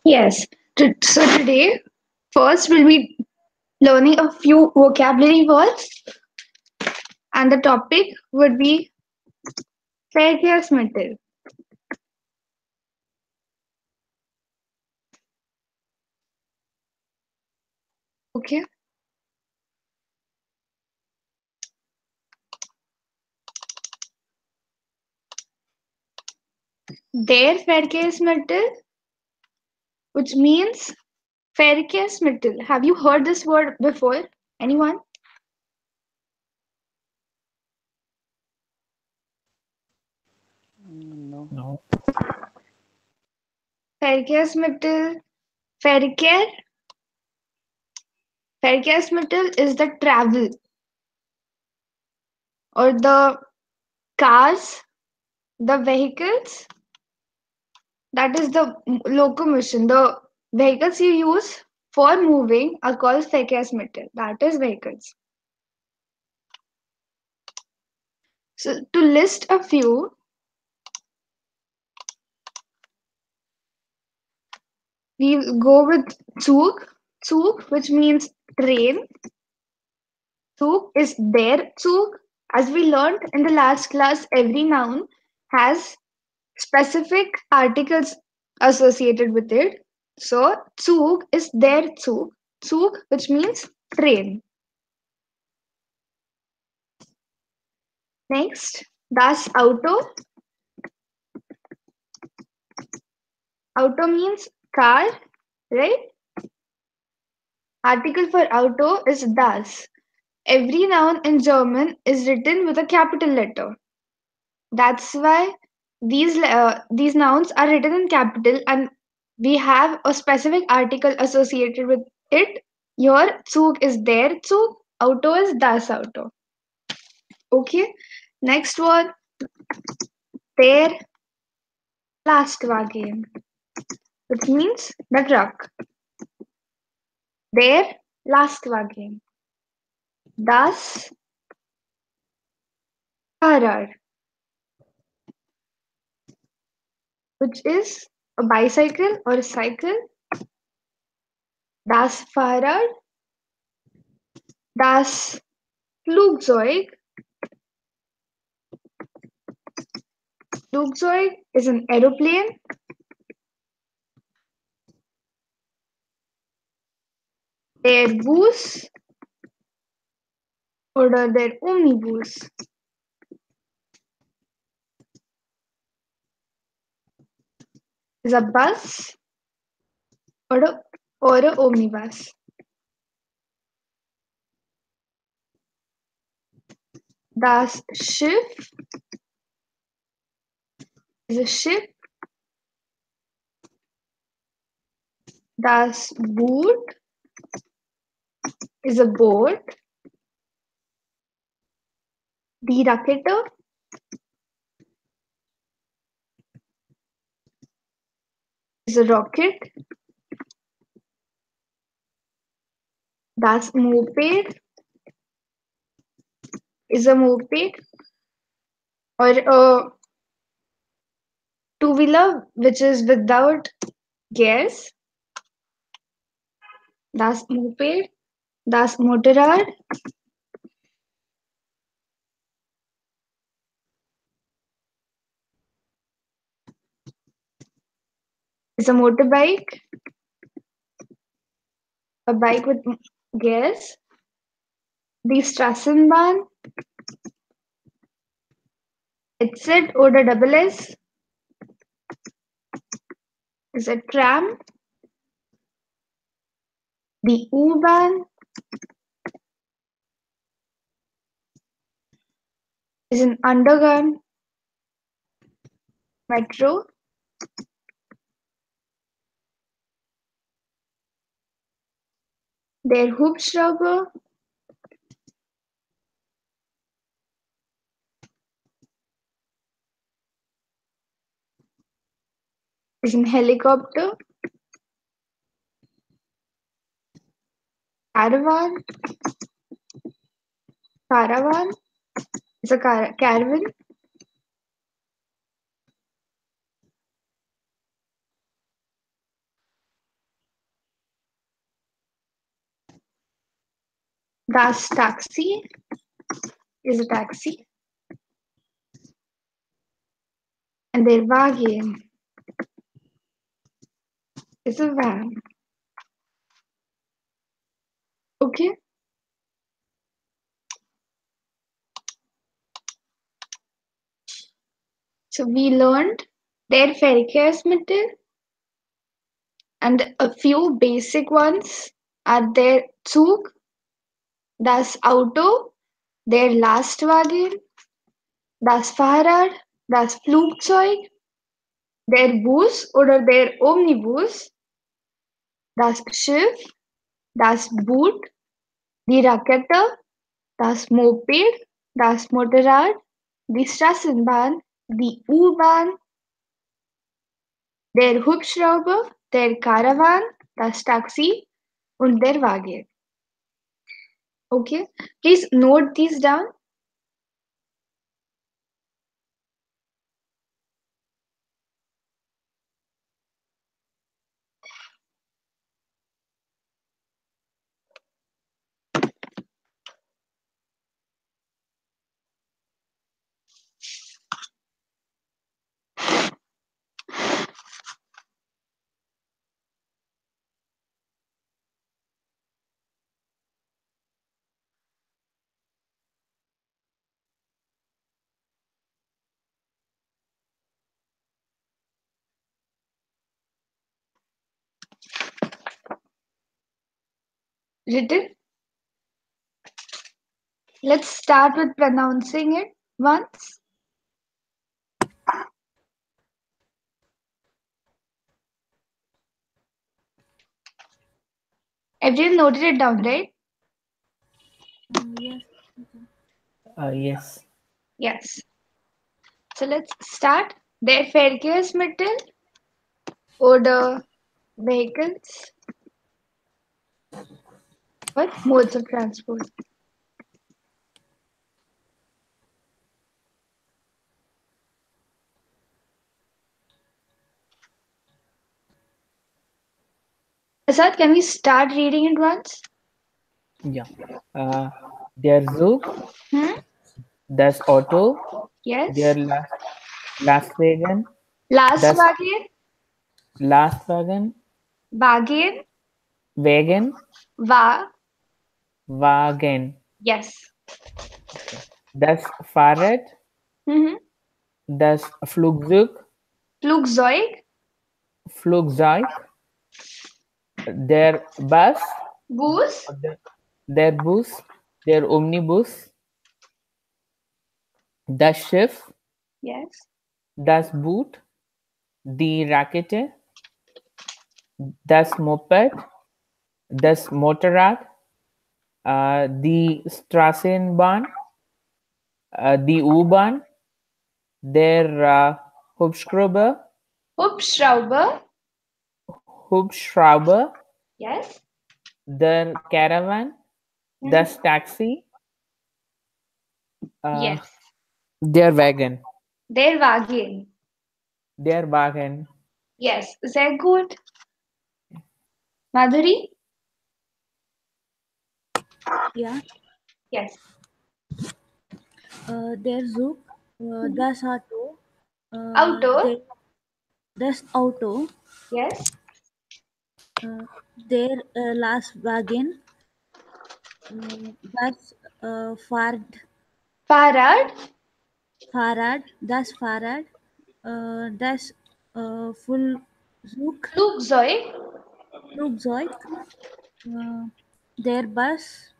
Yes. So today, first we'll be learning a few vocabulary words, and the topic would be Verkehrsmittel. Okay. Der Verkehrsmittel, which means Verkehrsmittel. Have you heard this word before? Anyone? No. No. Verkehrsmittel. Verkehr. Verkehrsmittel is the travel or the cars, the vehicles. That is the locomotion. The vehicles you use for moving are called Verkehrsmittel. That is vehicles. So to list a few, we go with Zug. Zug, which means train. Zug is der Zug. As we learned in the last class, every noun has specific articles associated with it. So Zug is der Zug. Zug, which means train. Next, das Auto. Auto means car, right? Article for auto is das. Every noun in German is written with a capital letter. That's why these nouns are written in capital, and we have a specific article associated with it. Your Zug is der Zug, Auto is das Auto. Okay, next one, der Lastwagen, which means the truck. Der Lastwagen. Das Fahrrad, which is a bicycle or a cycle. Das Fahrrad. Das Flugzeug. Flugzeug is an aeroplane. Der Bus oder der Omnibus is a bus or a omnibus. Das Schiff is a ship. Das Boot is a boat. Die Rakete is a rocket. Das Moped is a moped or a two-wheeler which is without gears. Das Moped. Das Motorrad is a motorbike, a bike with gears. Die Straßenbahn, Exit oder double S is a tram. Die U-Bahn is an underground metro. Der Hubschrauber is an helicopter. Caravan, caravan is a caravan. Das Taxi is a taxi. And der Wagen is a van. Okay? So we learned der Verkehrsmittel and a few basic ones are der Zug, das Auto, der Lastwagen, das Fahrrad, das Flugzeug, der Bus oder der Omnibus, das Schiff, das Boot, die Rakete, das Moped, das Motorrad, die Straßenbahn, die U-Bahn, der Hubschrauber, der Caravan, das Taxi und der Wagen. Okay, please note these down. Written. Let's start with pronouncing it once. Everyone noted it down, right? Yes. Yes. Yes. So let's start. Der Verkehrsmittel oder vehicles. What? Modes of transport. Asad, can we start reading it once? Yeah. Der Zug, Hmm? das Auto, Yes. der Lastwagen, das Lastwagen, Lastwagen, Wagen, Wagen, Wa. Wagen, Yes. das Fahrrad, Mhm. das Flugzeug, Flugzeug, der Bus, Bus, der Bus, der Omnibus, das Schiff, yes. das Boot, die Rakete, das Moped, das Motorrad, die Straßenbahn, die U-Bahn, der Hubschrauber, Hubschrauber, Yes. der Caravan, das Taxi, Yes. der Wagen, Der Wagen. der Wagen. Yes. Sehr gut. Madhuri? Yeah. Yes. Der Zug, das Auto, Auto? das Auto, Yes. der Lastwagen, das Fahrrad? Fahrrad, das Fahrrad, das Flugzeug? Flugzeug, der Bus,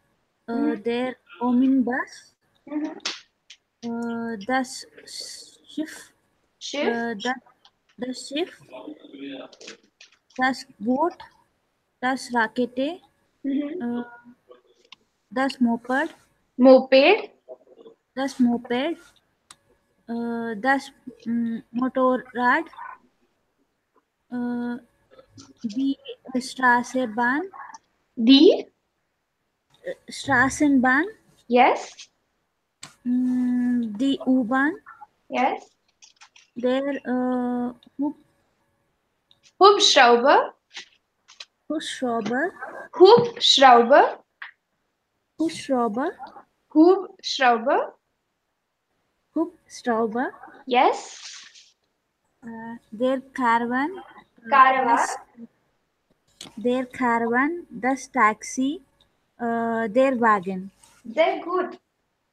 der Omnibus, Mhm. das Schiff, Schiff? das Schiff, das Boot, das Rakete, Mhm. das Moped, Moped? das Moped, das Motorrad, die Straßenbahn, Die? Straßenbahn, Yes. die U-Bahn, Yes. der Hubschrauber? Hubschrauber, Hubschrauber? Hubschrauber, Hubschrauber. Hubschrauber, Yes. their caravan, Caravan. their caravan, thus taxi, their wagon. Sehr gut.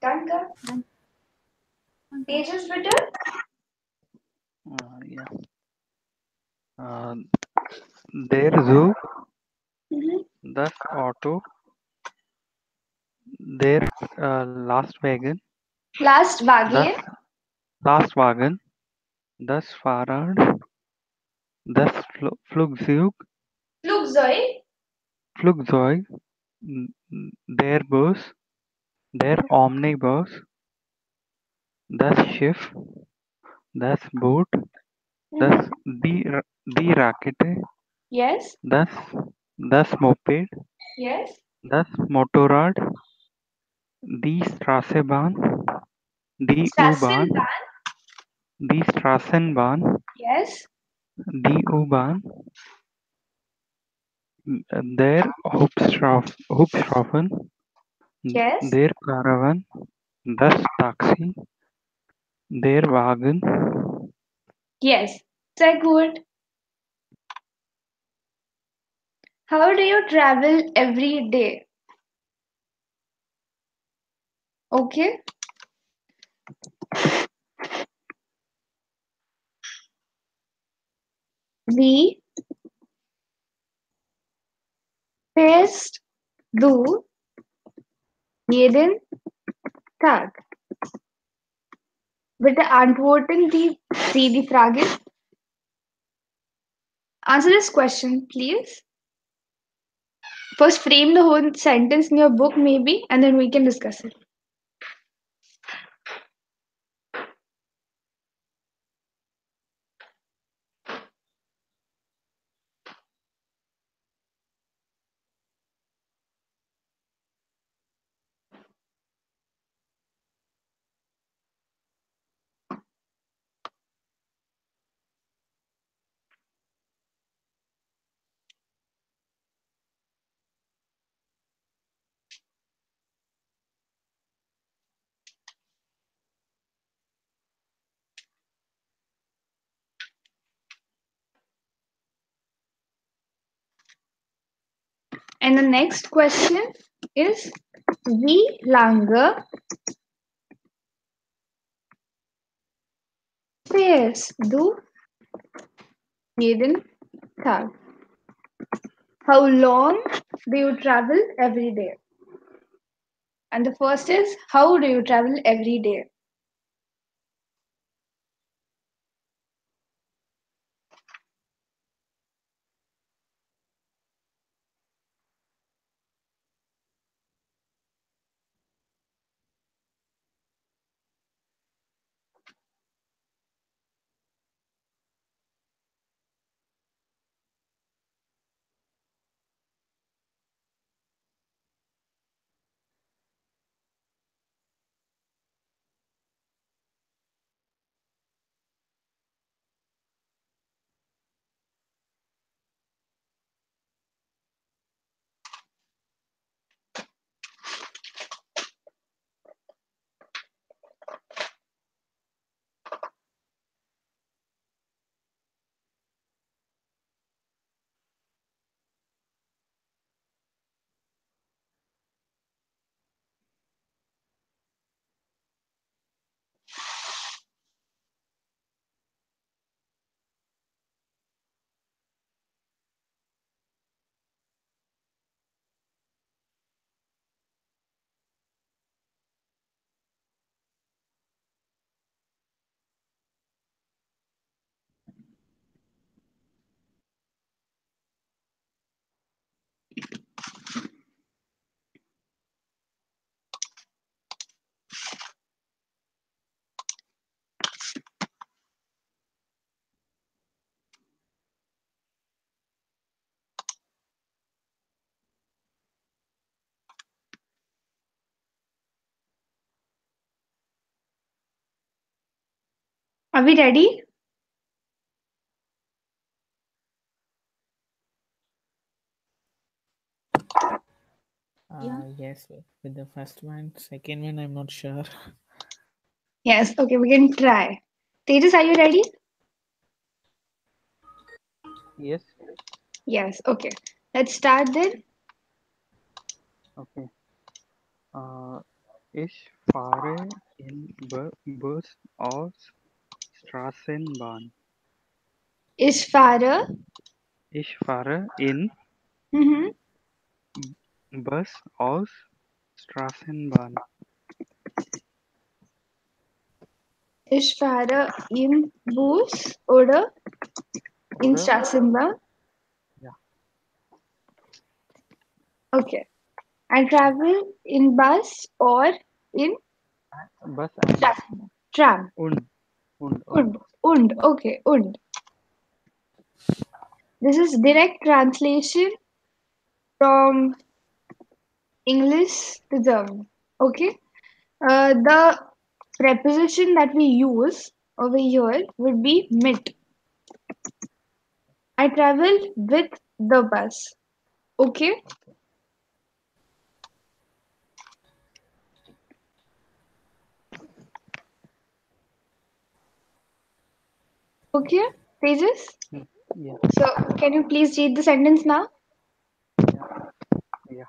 Danke. Pages bitte. Yeah. Uh, their zoo, Mhm. thus auto, their last wagon, Last thus Wagen. last wagon, thus Fahrrad, thus Flugzeug, Flugzeug. Flugzeug, their bus, their omnibus, thus Schiff, thus boat, thus the Rakete, Yes. thus moped, Yes. thus Motorrad, die Straßenbahn, die U-Bahn, Straßenbahn. die Straßenbahn, Yes. die U-Bahn, der Hubschrauben, Yes. der Caravan, das Taxi, der Wagen. Yes. Sehr gut. How do you travel every day? Okay. We fährst du jeden Tag? Bitte antworten die Frage. Answer this question, please. First, frame the whole sentence in your book, maybe, and then we can discuss it. And the next question is, wie lange fährst du jeden Tag? How long do you travel every day? And the first is, how do you travel every day? Are we ready? Yeah. Yes, with the first one. Second one, I'm not sure. Yes, okay, we can try. Tejas, are you ready? Yes. Yes, okay. Let's start then. Okay. Ich fahre in Bus aus Straßenbahn. Ich fahre. Ich fahre in Mhm. Bus aus Straßenbahn. Ich fahre im Bus oder in Oder? Straßenbahn. Ja. Okay. I travel in bus or in Bus and Straßenbahn. Tram. und. Und. Okay, und. This is direct translation from English to German. Okay. The preposition that we use over here would be mit. I travel with the bus. Okay. Okay, Tejas. Yeah. So, can you please read the sentence now? Yeah.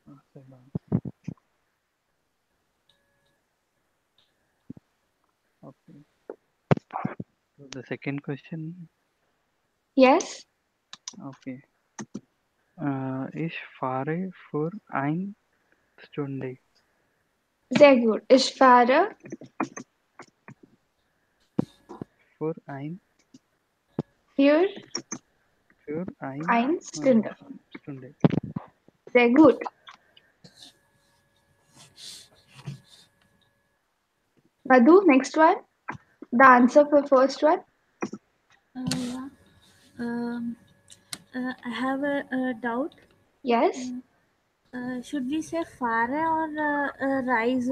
Straßenbahn. Okay. So the second question. Yes. Okay. Ich fahre für eine Stunde. Sehr gut. Ich fahre Für ein für für ein eine Stunde. Stunde. Sehr gut. Madhu, next one. The answer for first one. Yeah. Um, I have a doubt. Yes. Should we say fare or rise?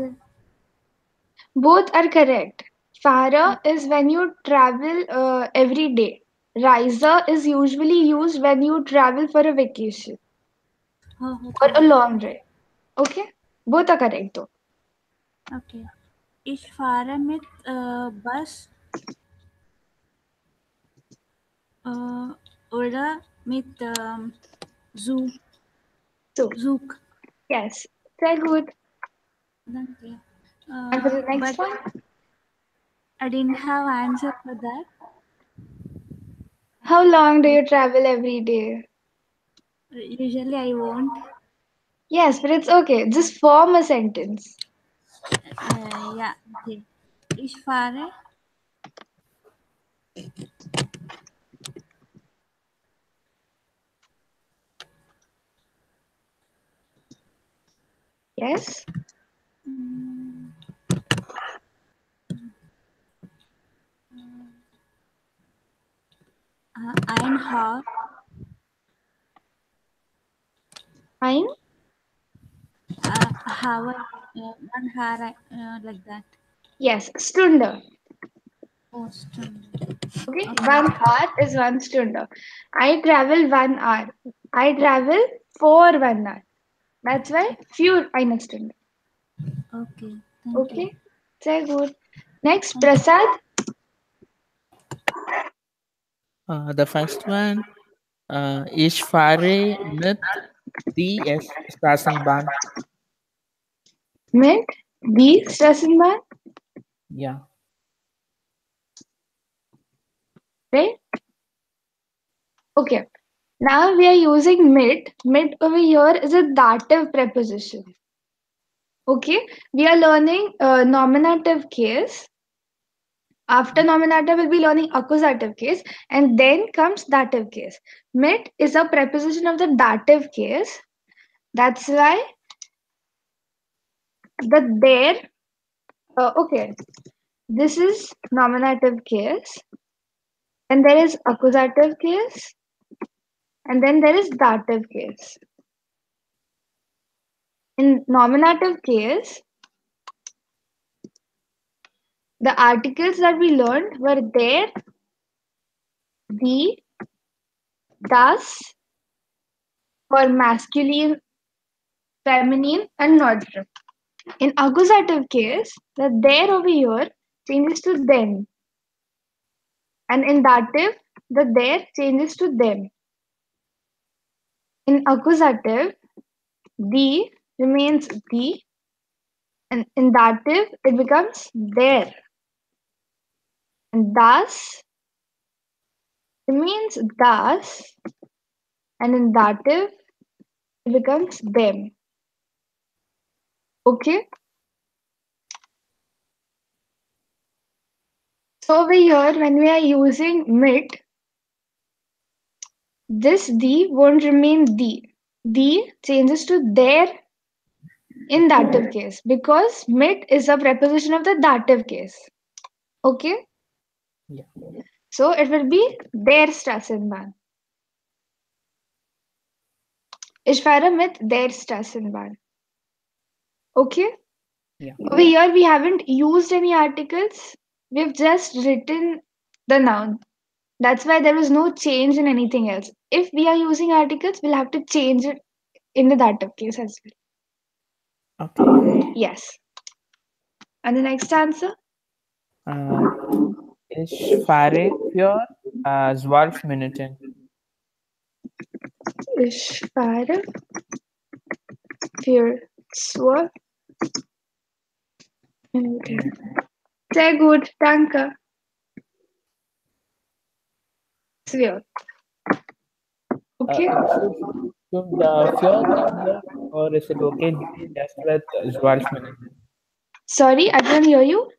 Both are correct. Fahre is when you travel every day. Riser is usually used when you travel for a vacation Oh, or okay. a long drive. Okay? Both are correct though. Okay. Ich fahre mit Bus oder mit Zug. So, Zug. yes. Sehr gut. Danke. And for the But next one? I didn't have answer for that. How long do you travel every day? Usually I won't. Yes, but it's okay. Just form a sentence. Yeah. Okay. Ich fahre Yes. mm, ein Haar. Ein? Hour. 1 hour. Like that. Yes. Stunde. Oh, Stunde. Okay. Okay. 1 hour is 1 stunde. I travel 1 hour. I travel for 1 hour. That's why für eine Stunde. Okay. Thank you. Okay. Sehr gut. Next, Thank you. Prasad. The first one, ich fahre mit die Straßenbahn. Mit die Straßenbahn. Yeah. Right? Okay. Now we are using mit. Mit over here is a dative preposition. Okay. We are learning nominative case. After nominative, we'll be learning accusative case, and then comes dative case. Mit is a preposition of the dative case. That's why the there. Okay, this is nominative case, and there is accusative case, and then there is dative case. In nominative case, the articles that we learned were there die, das for masculine, feminine, and neutral. In accusative case, the there over here changes to them, and in dative, the there changes to them. In accusative, the remains the, and in dative, it becomes there. And das remains das, and in dative, it becomes them. Okay? So over here, when we are using mit, this the won't remain the. The changes to there in dative case because mit is a preposition of the dative case. Okay? Yeah. So it will be der Straßenbahn. Ich fahre mit der Straßenbahn. Okay? Yeah. Over here, we haven't used any articles. We've just written the noun. That's why there is no change in anything else. If we are using articles, we'll have to change it in the dative case as well. Okay. Yes. And the next answer? Ich fahre für 12 Minuten. Ich fahre für 12 Minuten. Sehr gut, danke. Für. Okay. Should für come here or is it okay just with 12 Minuten? Sorry, I didn't hear you.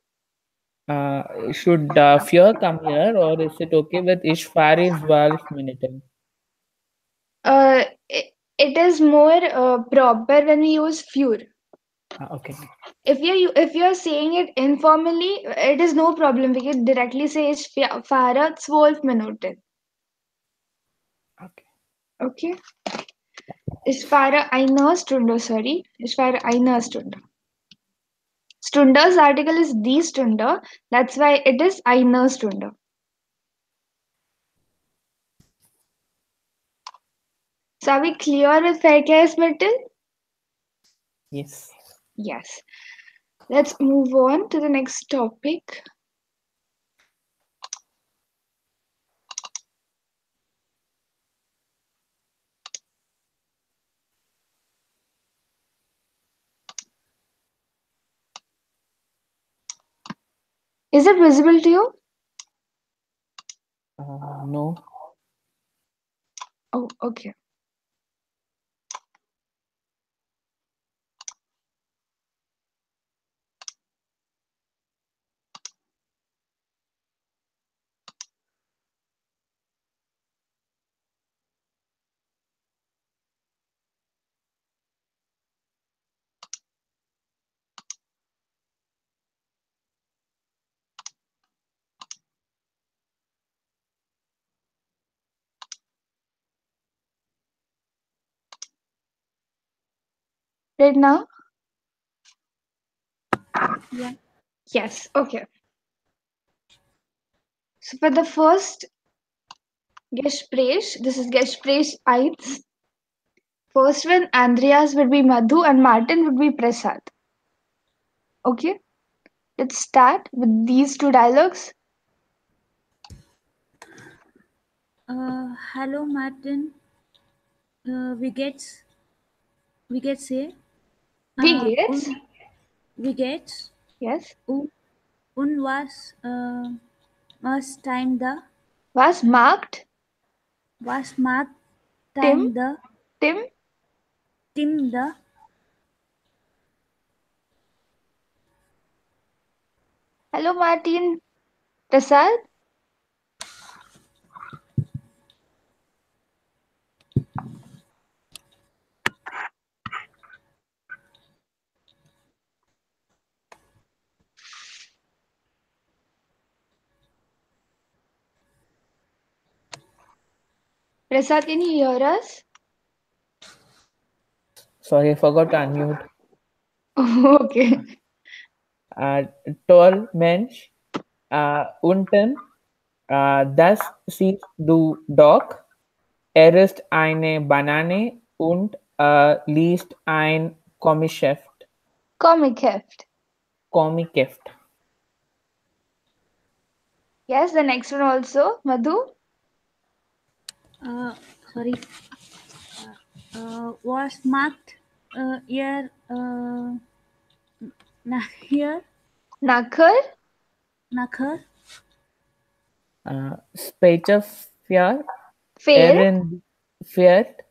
Should für come here or is it okay with ich fahre 12 Minuten? It is more proper when we use für. Okay. If you're saying it informally, it is no problem. We can directly say ich fahre 12 Minuten. Okay. Okay. Ich fahre eine Stunde, sorry. Ich fahre eine Stunde. Stunda's article is die Stunde. That's why it is eine Stunde. So are we clear with Verkehrsmittel? Yes. Yes. Let's move on to the next topic. Is it visible to you? No. Oh, okay. Right now? Yeah. Yes, okay. So for the first Gespräch, this is Gespräch 1. First one, Andreas would be Madhu and Martin would be Prasad. Okay, let's start with these two dialogues. Hello, Martin. We get say. We get? We get. Yes. Un was time the Was marked? was marked Tim? time the Tim? Tim the Hello, Martin. Prasad? Prasad, can you hear us? Sorry, I forgot to unmute. Okay. Tall Mensch unten Das siehst du doch. Er ist eine Banane und liest ein Comicheft. Comic heft. Comicheft. Yes, the next one also, Madhu. Sorry. Was marked here. Here. Nakhar. Nakhar. Speicherpferd. Fair. Pferd.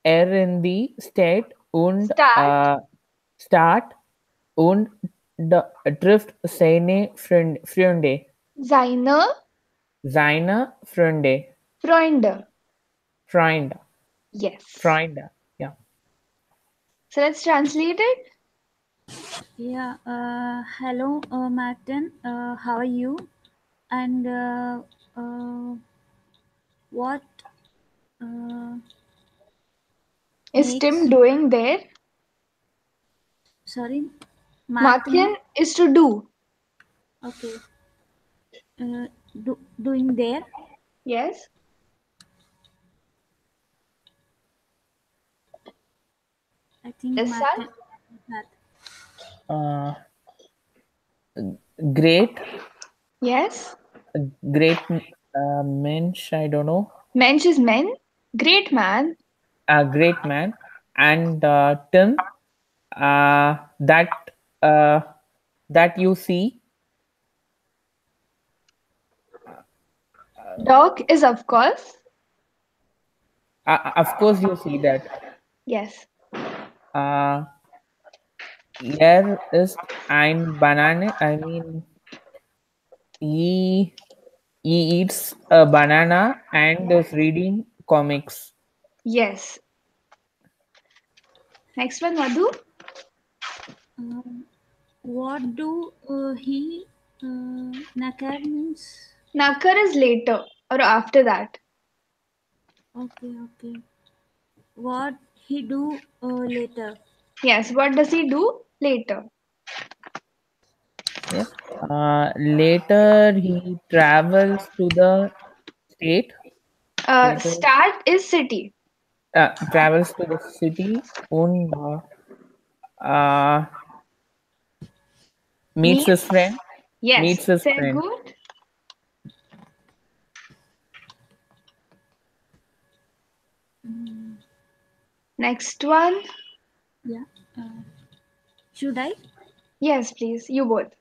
In die Stadt und Start. Stadt und trifft seine Freunde. Seine Freunde. Freunde. Freund. Yes. Freund. Yeah. So let's translate it. Yeah. Hello, Martin. How are you? And what Is makes Tim doing there? sorry, Martin is to do. Okay. Doing there. Yes. I think Yes, Martin. Great. Yes. Great mensch, I don't know. Mensch is men. Great man. A great man. And Tim, that that you see. Dog is of course. Of course, you see that. Yes. Er ist ein Banane. I mean, he eats a banana and is reading comics. Yes. Next one, Madhu. What do he Nakar means? Nakar is later or after that. Okay. What he do later? Yes. What does he do later? Yes. Later, he travels to the state. Start is city. Travels to the city and meets his friend. Yes. Meets his Very friend. good. Next one. Yeah. Should I? Yes, please. You both.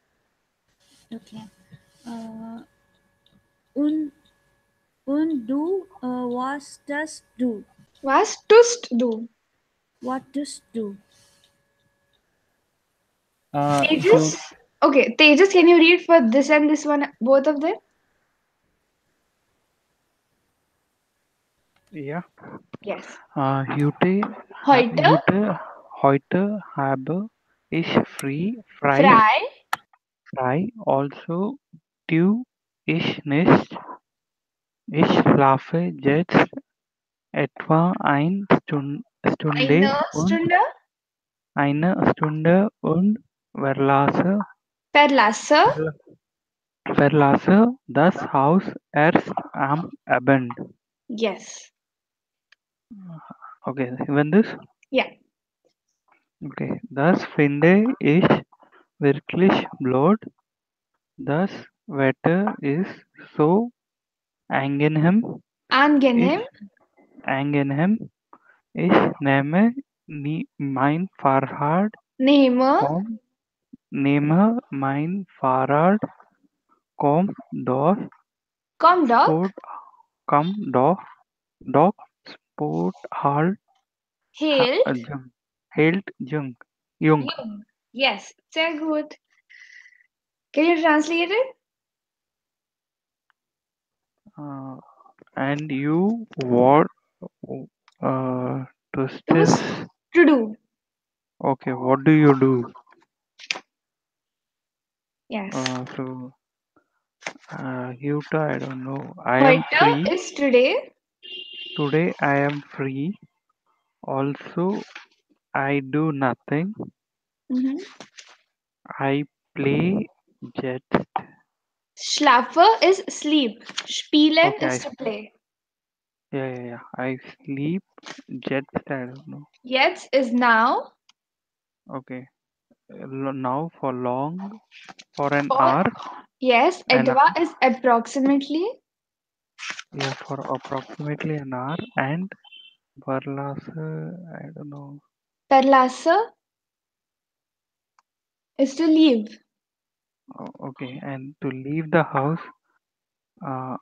Okay. Do was does do. Was tust do. What does do? Tejas. Okay, Tejas, can you read for this and this one, both of them? Ja. Yes. Heute habe ich frei. Also, du ich nicht. Ich schlafe jetzt etwa eine Stunde und verlasse das Haus erst am Abend. Yes. Okay, even this? Yeah. Okay, das finde ich wirklich blöd. Das Wetter ist so angenehm. Angenehm. Ich nehme mein Fahrrad. Nehme mein Fahrrad. Komm doch. Sport halt. Hält jung. Yes. Sehr gut. Can you translate it? And you what to do. Okay, what do you do? Yes. So Yuta, I don't know. I am free. Is today. Today I am free. Also, I do nothing. I play jet. Schlafe is sleep. Spielen Okay, is to play. yeah. I sleep. Jetzt, I don't know. Jetzt is now. Okay. Now for long, for an For hour, yes, an etwa hour. is approximately. Yeah, for approximately an hour. And Barlas, I don't know. Verlasse is to leave. Oh, okay, and to leave the house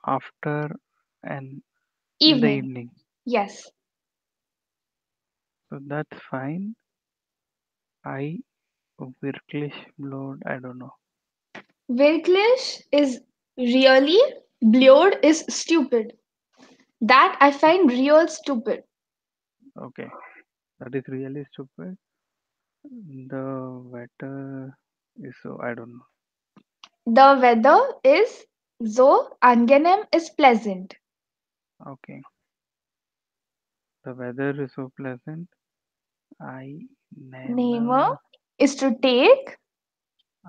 after and in the Evening. evening. Yes. So that's fine. I wirklich blöd. I don't know. Wirklich is really. Blöd is stupid. That I find real stupid. Okay, that is really stupid. The weather is so I don't know. The weather is so angenehm is pleasant. Okay, the weather is so pleasant. I Nehme never. is to take.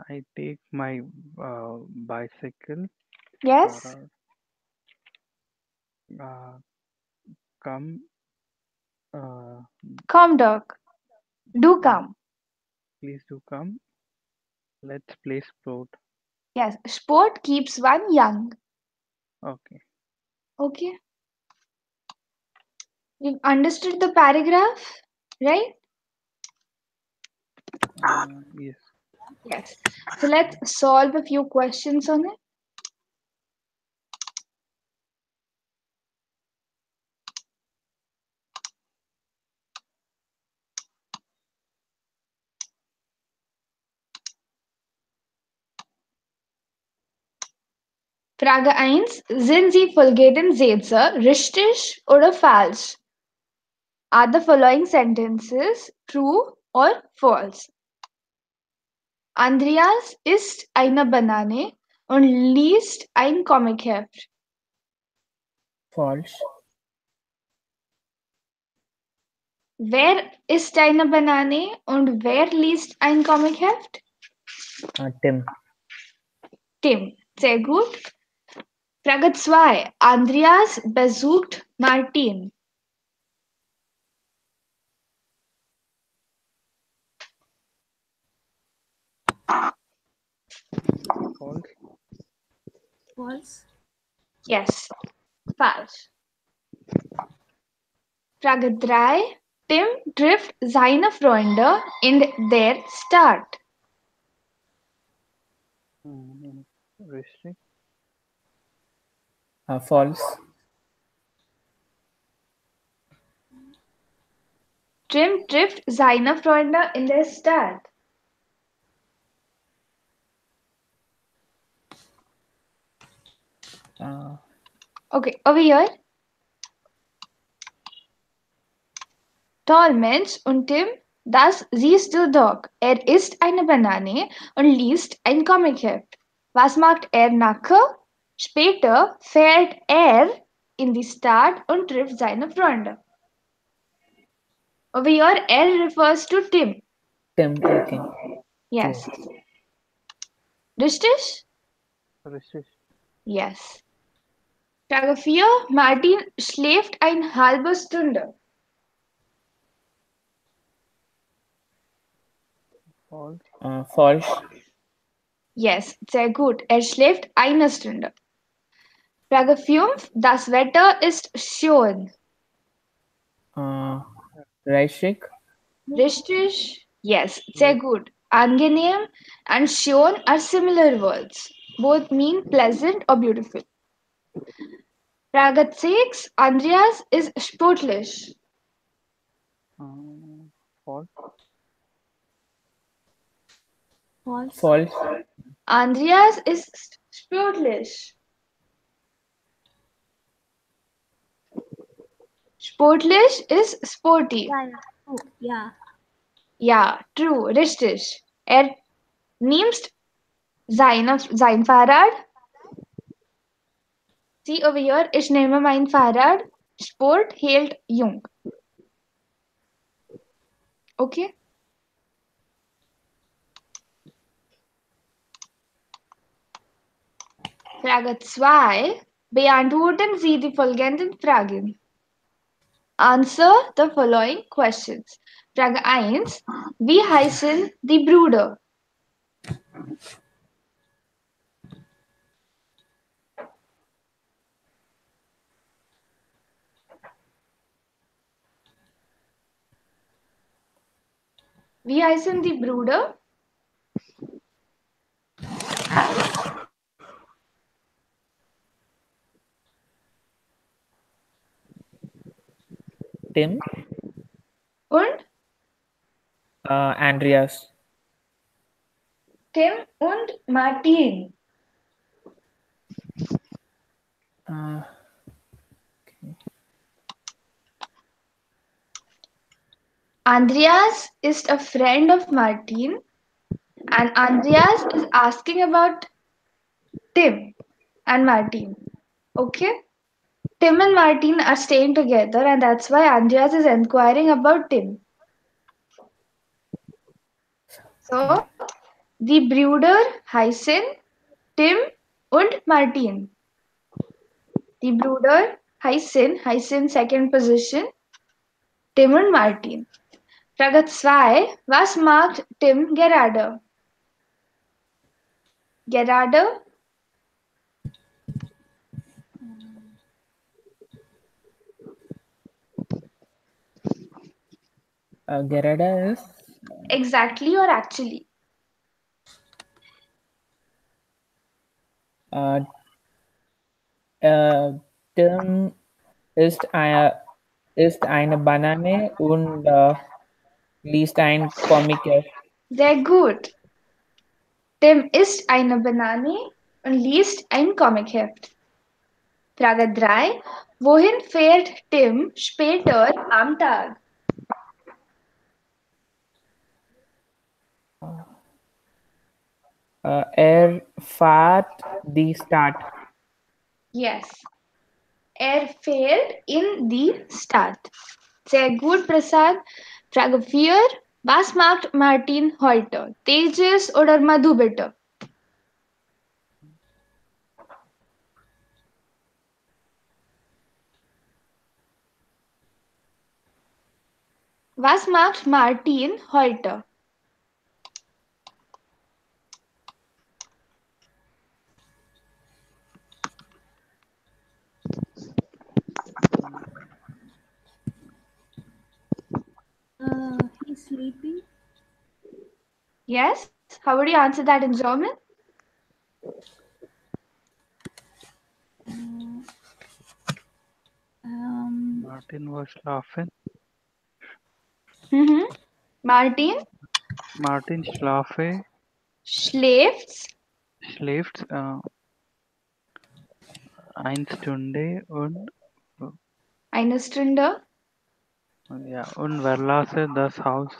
I take my bicycle. Yes. Fahrrad. Uh, come. Uh, Come, dog. Do uh, come. please do come. Let's play sport. Yes. Sport keeps one young. Okay. Okay. You've understood the paragraph, right? Yes. Yes. So let's solve a few questions on it. Frage 1. Sind Sie folgenden Sätze richtig oder falsch? Are the following sentences true or false? Andreas isst eine Banane und liest ein Comicheft. False. Wer isst eine Banane und wer liest ein Comicheft? Tim. Tim. Sehr gut. Frage 2. Andreas besucht Martin. False. False. Yes. Falsch. Frage 3. Tim trifft seine Freunde in der Stadt. Richtig. False. Tim trifft seine Freunde in der Stadt. Okay, over here. Tall Mensch und Tim, das siehst du doch. Er isst eine Banane und liest ein Comicheft. Was macht er nachher? Später fährt er in die Stadt und trifft seine Freunde. Over here, er refers to Tim. Tim. Okay. Yes. Richtig? Richtig. Yes. Frage 4. Martin schläft eine halbe Stunde. False. False. Yes, sehr gut. Er schläft eine Stunde. Frage 5. Das Wetter ist schön. Richtig. Richtig? Yes, sehr gut. Angenehm and schön are similar words. Both mean pleasant or beautiful. Frage 6. Andreas ist sportlich. False. False. False. Andreas ist sportlich. Sportlich ist sporty. Yeah, yeah. Oh, yeah. Ja, true, richtig. Er nimmt sein Fahrrad. See over here, ich nehme mein Fahrrad. Sport hält jung. Okay? Frage 2. Beantworten Sie die folgenden Fragen. Answer the following questions. Frage 1. Wie heißen die Brüder? Wie heißen die Brüder? Tim, Und Andreas. Tim und Martin. Uh, Andreas is a friend of Martin, and Andreas is asking about Tim and Martin. Okay? Tim and Martin are staying together, and that's why Andreas is inquiring about Tim. So, die Brüder heißen Tim und Martin. Die Brüder heißen second position, Tim und Martin. Frage 2. Was macht Tim gerade? Gerade? Gerada is Exactly or actually? uh, Tim ist eine Banane und liest ein Comic. Sehr gut. Tim isst eine Banane und liest ein Comicheft. Frage 3. Wohin fährt Tim später am Tag? Fährt die Stadt. Yes. Fährt in die Stadt. Sehr gut, Prasad. Frage 4. Was macht Martin heute? Tejas oder Madhu bitte? Was macht Martin heute? He's sleeping. Yes? How would you answer that in German? Martin was laughing. Martin Martin schlafe, schläft schläft eine Stunde eine Stunde und verlasse das Haus.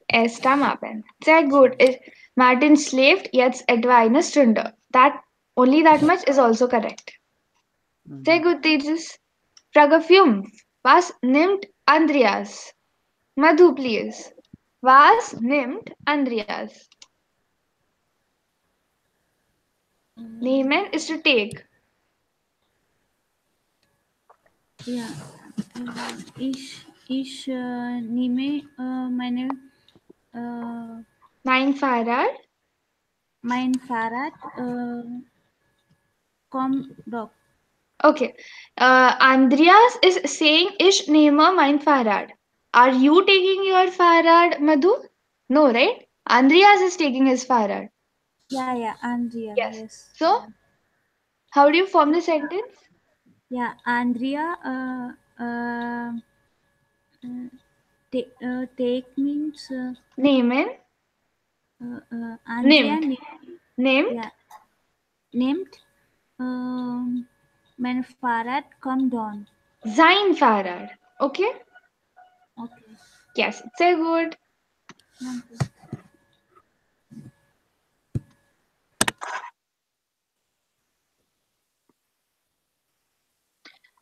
erst am Abend. Sehr gut. Martin schläft jetzt etwa eine Stunde. Only that much is also correct. Sehr gut, Tejas. Frage 5. Was nimmt Andreas? Madhu, please. Was nimmt Andreas? Nehmen is to take. Ja, ich nehme Mein Fahrrad. mein Fahrrad. Komm doch. Okay. Andreas is saying, ich nehme mein Fahrrad. Are you taking your Fahrrad, Madhu? No, right? Andreas is taking his Fahrrad. Yeah, Andrea. Yes. So, how do you form the sentence? Yeah, Andrea. Take means. Nehmen. Andrea Nimmt. Yeah. Nimmt. Mein Fahrrad kommt down. Sein Fahrrad. Okay? Okay. Yes, sehr gut. Danke.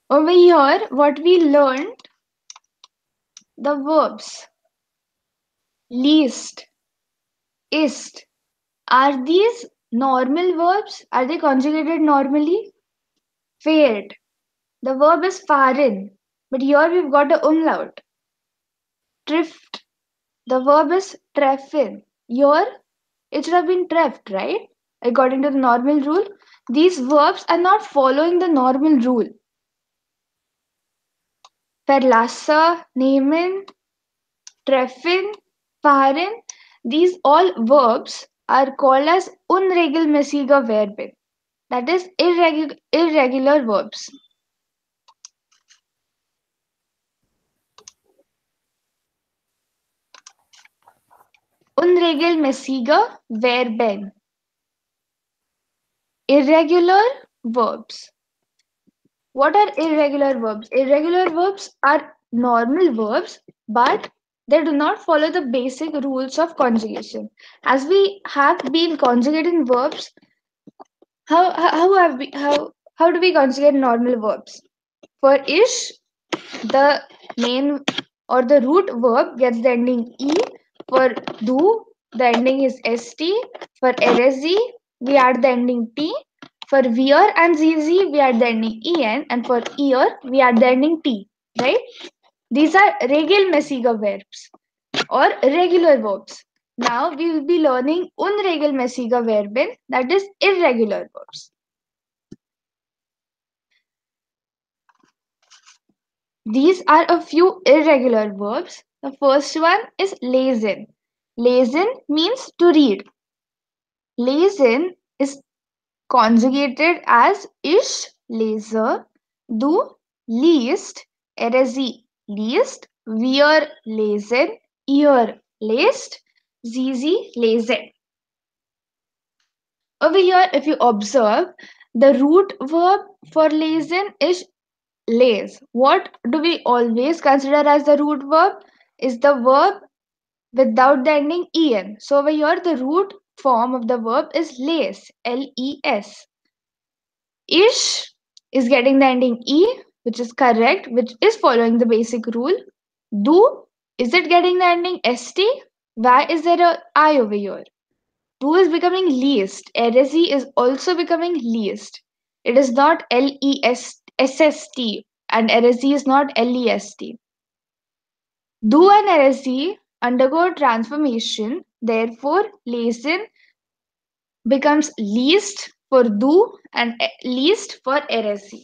Over here, what we learned, the verbs least, ist, are these Normal verbs, are they conjugated normally? Failed. The verb is fahren, but here we've got a umlaut. Trift. The verb is treffen. Here it should have been treft, right? According to the normal rule. These verbs are not following the normal rule. Verlassen, nehmen, treffen, fahren, these all verbs are called as unregelmäßige Verben. That is irregular verbs. Unregelmäßige Verben. Irregular verbs. What are irregular verbs? Irregular verbs are normal verbs, but they do not follow the basic rules of conjugation. As we have been conjugating verbs, how do we conjugate normal verbs? For ish, the main or the root verb gets the ending e. For do, the ending is st. For erezi, we add the ending t. For wear and zz, we add the ending en, and for ear, we add the ending t. Right? These are regelmäßige verbs or regular verbs. Now we will be learning unregelmäßige Verben, that is irregular verbs. These are a few irregular verbs. The first one is lesen. Lesen means to read. Lesen is conjugated as ich lese, du liest, sie liest, wir lesen, ihr lest, sie lesen. Over here, if you observe, the root verb for lesen is les. What do we always consider as the root verb? Is the verb without the ending en. So over here, the root form of the verb is les, L-E-S. Ish is getting the ending e, which is correct, which is following the basic rule. Do, is it getting the ending st? Why is there a I over here? Do is becoming least. Eresi is also becoming least. It is not L-E-S-S-T and eresi is not L-E-S-T. Do and eresi undergo transformation. Therefore, lesen becomes least for do and least for eresi.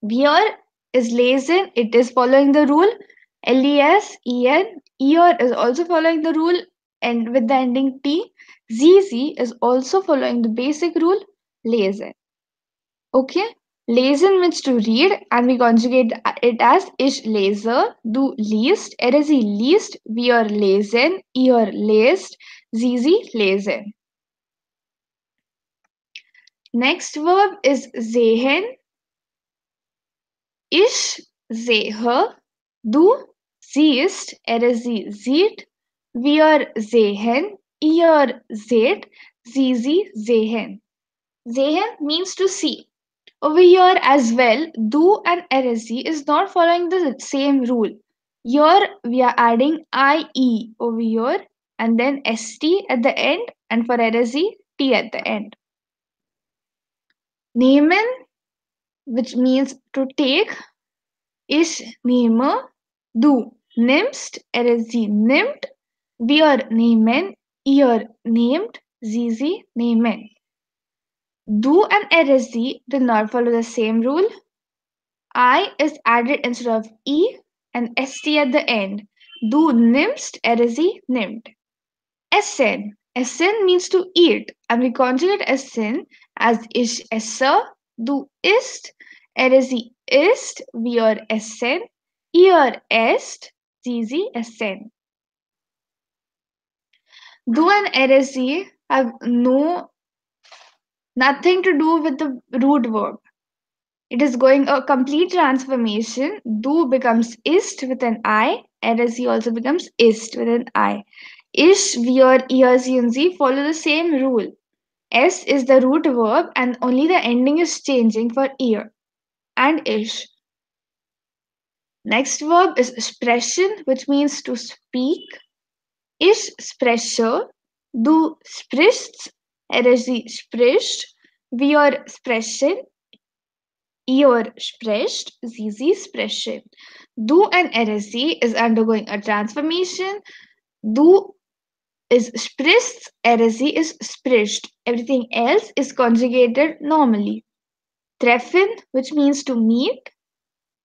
Here is lesen. It is following the rule. L-E-S-E-N. Ear is also following the rule and with the ending T. ZZ is also following the basic rule lesen. Okay? Lesen means to read and we conjugate it as ich lese, du liest, sie liest, wir lesen, ihr lest, sie lesen. Next verb is sehen. Ich sehe, du siehst, sie sieht, wir sehen, ihr seht, sie sehen. Sehen means to see. Over here as well, do and eresi is not following the same rule. Here we are adding IE over here and then ST at the end and for eresi, T at the end. Nehmen, which means to take, ich nehme, du nimmst, sie nimmt, wir nehmen, ihr nehmt, sie nehmen. Do and eresi do not follow the same rule. I is added instead of E and ST at the end. Du nimmst, eresi nimmt. Essen. Essen means to eat and we conjugate essen as ich esse, du isst, eresi isst, wir essen, ihr esst, sie essen. Do and eresi have nothing to do with the root verb. It is going a complete transformation. Do becomes ist with an I. Eresi also becomes ist with an I. Ish, wir, ihr, sie and sie follow the same rule. S is the root verb and only the ending is changing for ear and ish. Next verb is sprechen, which means to speak. Ich spreche, du sprichst, er ist sie spricht, wir sprechen, ihr spricht, sie sprechen. Du and er ist sie is undergoing a transformation. Du is sprichst, er ist sie is spricht. Everything else is conjugated normally. Treffen, which means to meet.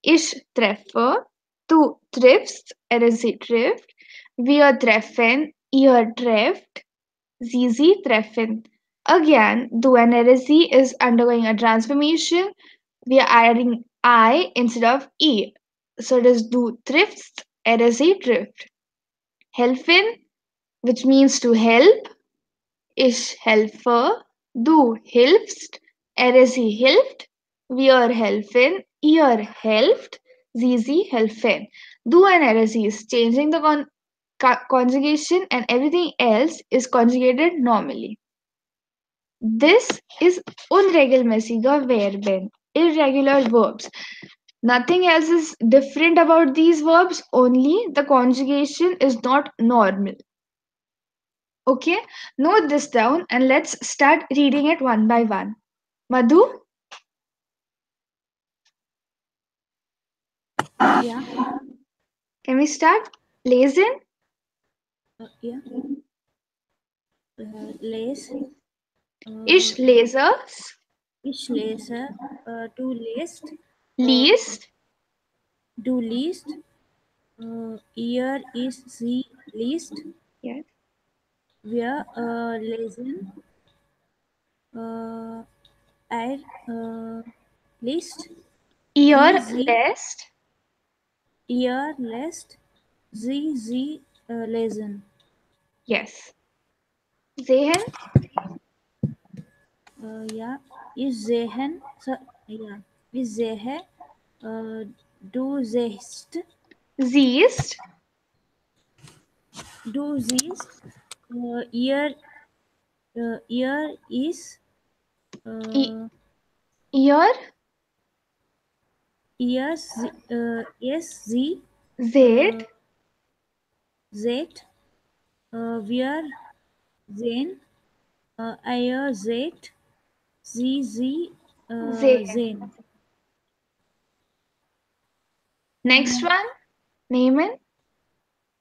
Ich treffe, du triffst, er ist sie trifft. Wir treffen, ihr trefft, sie treffen. Again, du and er ist sie is undergoing a transformation. We are adding I instead of E. So it is du triffst, er ist sie trifft. Helfen, which means to help. Ich helfe, du hilfst, er ist sie hilft. Wir helfen, ihr helft, sie helfen. Du and er ist sie is changing the conjugation and everything else is conjugated normally. This is unregelmäßige Verben, irregular verbs. Nothing else is different about these verbs, only the conjugation is not normal. Okay, note this down and let's start reading it one by one. Madhu, Yeah. can we start? Lesen, Yeah. Les. ich lese, Ich lese. Du liest. liest, Du liest. Ihr ist sie liest. yes. Wir lesen. Er liest. Ihr Sie- lässt, Ihr lässt. Sie lesen. yes. Sehen, Ja. Ich sehen. Ja. Ich sehe. Du siehst. siehst, Du siehst. Ihr ist. ihr Sie seht, seht. Wir sehen. Ihr seht. Sie Sehen. sehen. next one, nehmen,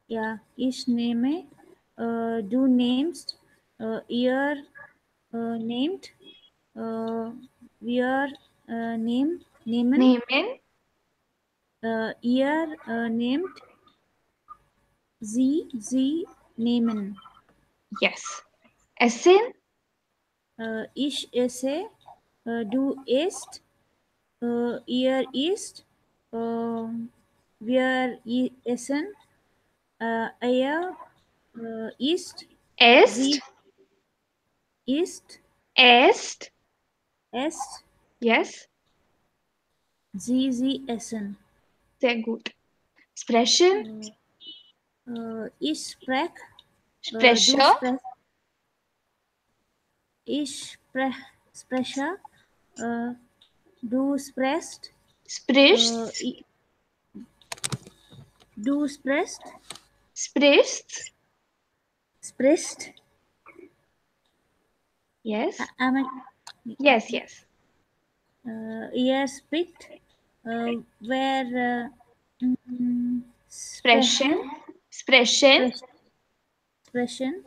Ja, ich nehme. Du nimmst. Ihr nehmt. Wir nehmen. nehmen, Ihr nehmt. Sie nehmen. yes. Essen, Ich esse. Du isst. Ihr isst. Wir essen. Er isst. esst, Sie isst. esst, Esst. yes. Sie essen. Sehr gut. Sprechen, Ich sprech. spreche, Du sprech. Ich spreche. Du sprichst. sprichst, Du sprichst. sprichst, Sprichst. yes. Yes. Yes. Ihr spricht. Wer Sprechen, sprechen, sprechen.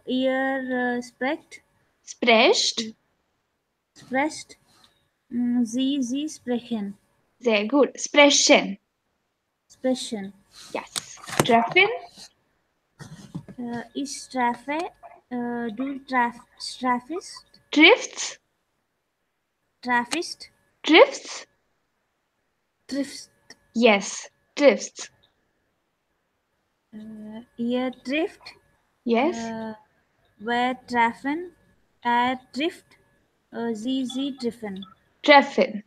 Ihr spricht. sprecht, Spricht. Sie sprechen. sehr gut. Sprechen, Sprechen. yes. Treffen, Ich treffe. Du treffst. trifft, Treffst. trifft, Triffst. yes. Trifft, Ihr trifft. yes. Wer treffen. Er trifft. Sie treffen. Treffen,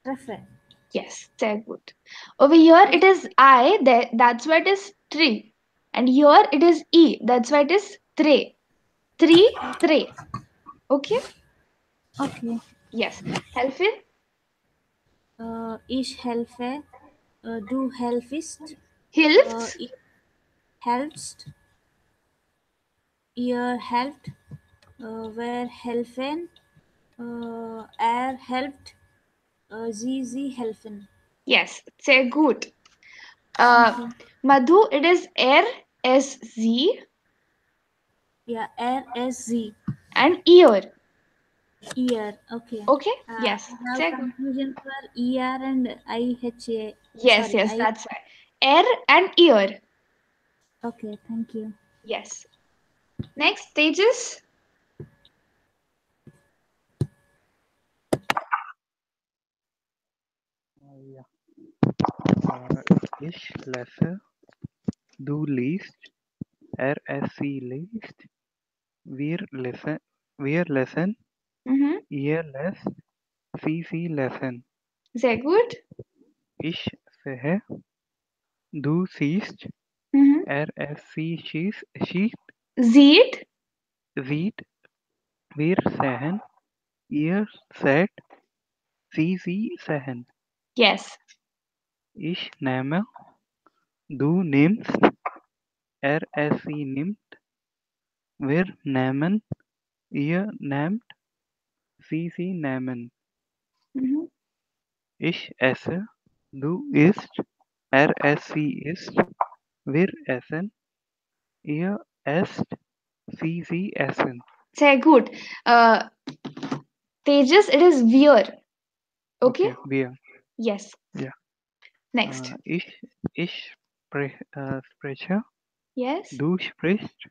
Treffen. yes. Sehr gut. Over here it is I, that's why it is tree. And here it is E, that's why it is tre. Three, tre. Okay? Okay. Yes. Helfen, Ich helfe. Du helfst. hilft, Ich helfst. Ihr helft. where helfen, er helped, sie helfen. Yes, sehr gut. Thank Uh, you. Madhu, it is RSZ Yeah, RSZ, and ear. ear. Okay. Okay? I Yes, have sehr good. confusion for ER and IHA. Yes, Sorry, yes, I. that's right. R and ear. Okay, thank you. Yes. Next, Tejas. Yeah. Ich lese, du liest, sie liest, wir lesen, wir lesen, Mm-hmm. ihr lest, sie lesen. Sehr gut. Ich sehe, du siehst, Mm-hmm. sie sieht, Sieht. sieht, wir sehen, ihr seht, sie sehen. Yes. Ich nehme, du nimmst, sie nimmt, wir nehmen, ihr nehmt, sie nehmen. Mm-hmm. Ich esse, du isst, sie isst, wir essen, ihr esst, sie essen. Sehr gut. Uh, Tejas, it is wir. Okay? Okay, wir. Yes. Ja. Next. Ich spreche, Yes. du sprichst,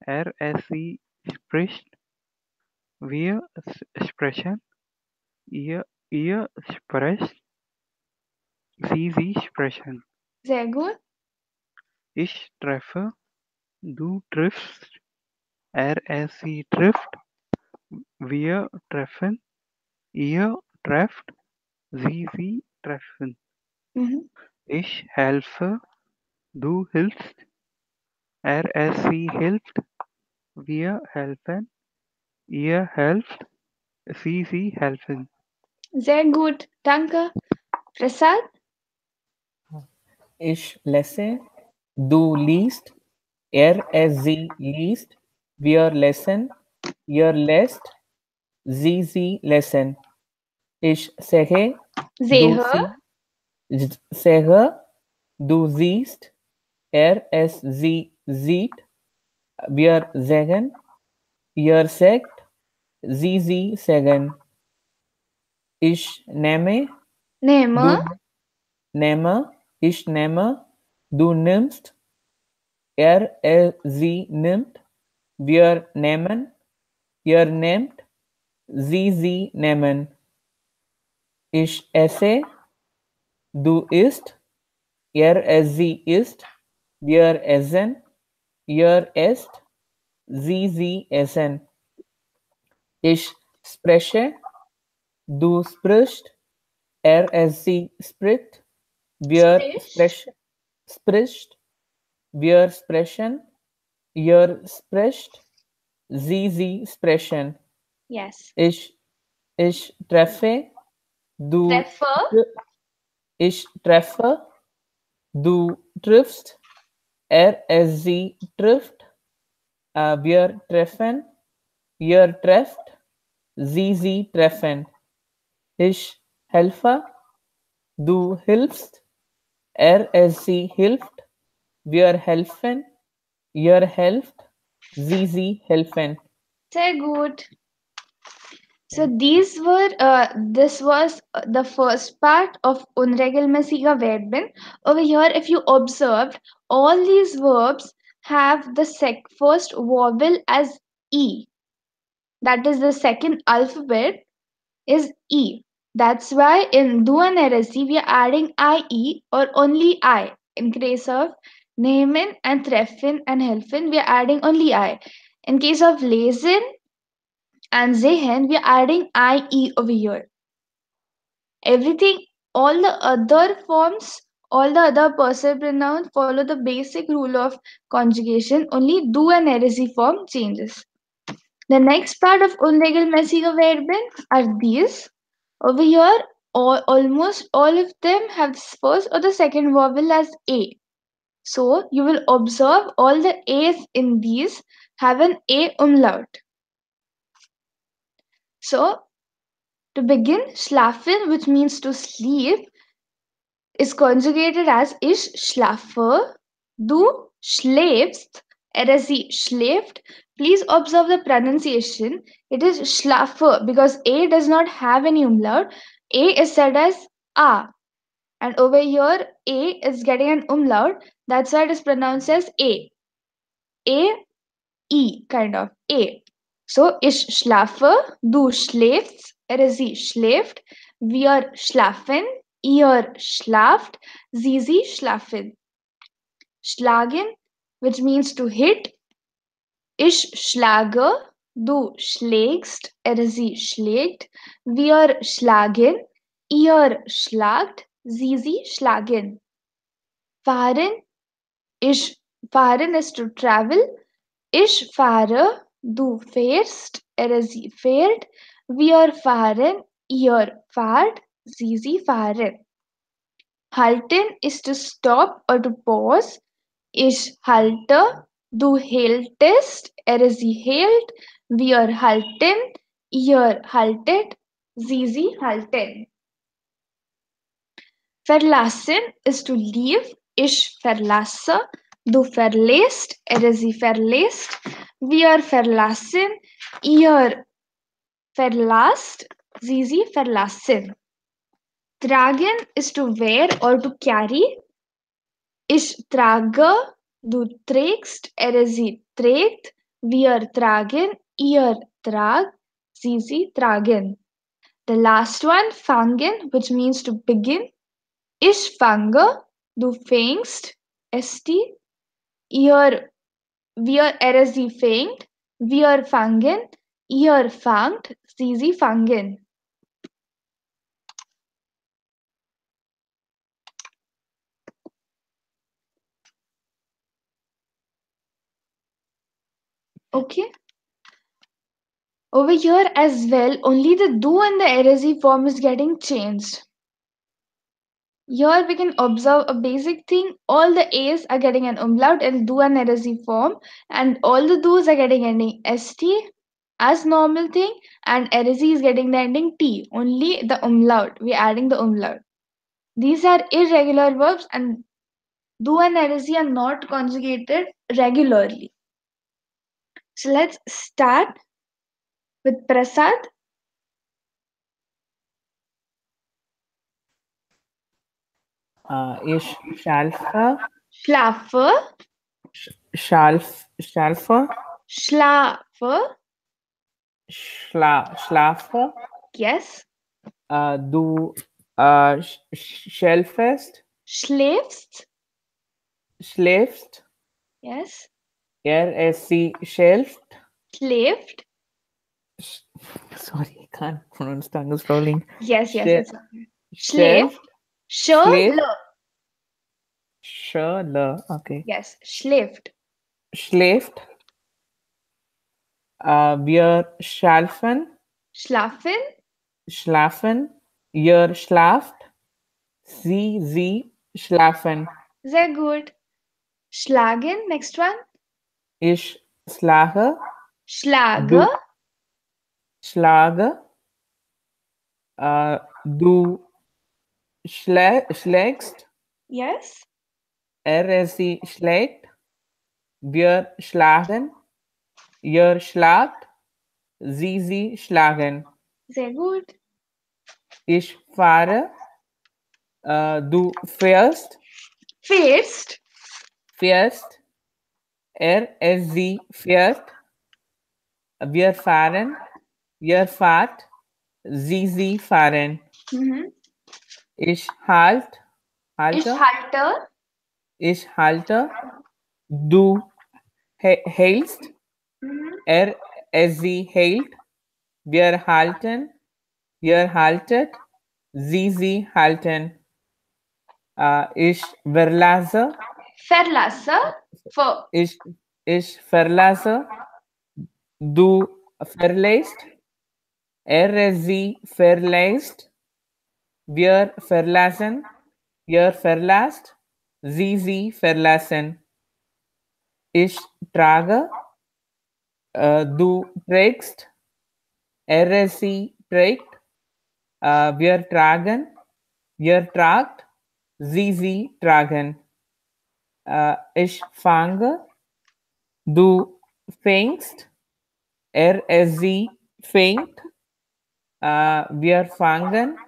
sie spricht, wir sprechen, ihr sprecht, sie sprechen. Sehr gut. Ich treffe, du triffst, sie trifft, wir treffen, ihr trefft, sie treffen. Mm-hmm. Ich helfe, du hilfst, sie hilft, wir helfen, ihr helft, sie helfen. Sehr gut. Danke. Prasad. Ich lese, du liest, sie liest, wir lesen, ihr lest, sie lesen. Ich sehe, du Sehe. sehe, du siehst, sie sieht, wir sehen, ihr sagt, sie sagen. Ich nehme, Nehme. du nehme, ich nehme, du nimmst, sie nimmt, wir nehmen, ihr nehmt, sie nehmen. Ich esse, du isst, sie isst, wir essen, ihr esst, sie essen. Ich spreche, du sprichst, sie spricht, wir Spricht. spricht, wir sprechen, ihr spricht, sie sprechen. Yes. Ich treffe, du Treffer. ich treffe, du triffst, sie trifft, wir treffen, ihr trefft, sie treffen. Ich helfe, du hilfst, sie hilft, wir helfen, ihr helft, sie helfen. Sehr gut. So this was the first part of unregelmäßiger Verben. Over here, if you observed, all these verbs have the first vowel as E. That is the second alphabet is E. That's why in do and heresy we are adding IE or only I. In case of nehmen and treffen and helfen, we are adding only I. In case of lesen and sehen, we are adding IE over here. Everything, all the other forms, all the other personal pronouns follow the basic rule of conjugation, only do and heresy form changes. The next part of unregelmäßige Verben are these. Over here, almost all of them have the first or the second vowel as A. So you will observe all the A's in these have an A umlaut. So, to begin, schlafen, which means to sleep, is conjugated as ich schlafe, du schläfst, er is schläft. Please observe the pronunciation. It is schlafe because A does not have any umlaut. A is said as A. And over here, A is getting an umlaut. That's why it is pronounced as A. A, E, kind of. A. So, ich schlafe, du schläfst, er is schläft, wir schlafen, ihr schlaft, sie schlafen. Schlagen, which means to hit. Ich schlage, du schlägst, er sie schlägt, wir schlagen, ihr schlagt, sie schlagen. Fahren, fahren is to travel. Ich fahre, du fährst, er sie fährt, wir fahren, ihr fahrt, sie fahren. Halten is to stop or to pause. Ich halte, du hältst, er sie hält, wir halten, ihr haltet, sie halten. Verlassen is to leave. Ich verlasse, du verlässt, er sie verlässt, wir verlassen, ihr verlasst, sie verlassen. Tragen is to wear or to carry. Ich trage, du trägst, er sie trägt, wir tragen, ihr tragt, sie tragen. The last one, fangen, which means to begin. Ich fange, du fängst, st, ihr, er sie fängt, wir fangen, ihr fangt, sie fangen. Okay. Over here as well, only the do and the er form is getting changed. Here we can observe a basic thing. All the A's are getting an umlaut and do and er form, and all the do's are getting ending st as normal thing, and er is getting the ending t. Only the umlaut, we are adding the umlaut. These are irregular verbs, and do and er are not conjugated regularly. So let's start with Prasad. Ich schlafe, Schlafe, schlafe, schlafe, schlafe, yes. du schläfst, Schläfst, yes. sie schläft. Schläft, Sorry, I can't pronounce tongue is rolling. yes, Schä- it's okay. Schläft, Schläft. Schläft, Okay. yes, schläft. Schläft. Wir schlafen. Schlafen, Ihr schlaft. Sie schlafen. sehr gut. Schlagen, next one. Ich schlage. Schlage, Schlage. Du schlägst. yes. Sie schlägt. Wir schlagen. Ihr schlagt. Sie schlagen. Sehr gut. Ich fahre. Du fährst. Fährst, Sie fährt. Wir fahren. Ihr fahrt. Sie fahren. mhm. Ich halte. Ich halte, Ich halte. Du hältst. mhm. Sie hält. Wir halten. Ihr haltet. Sie halten. Ich verlasse. Verlasse, Ich verlasse. Du verlässt. Sie verlässt. Wir verlassen. Ihr verlasst. Sie verlassen. Ich trage. Du trägst. RSC trägt, wir tragen, ihr tragt, sie tragen. Ich fange, du fängst, sie fängt, wir fangen,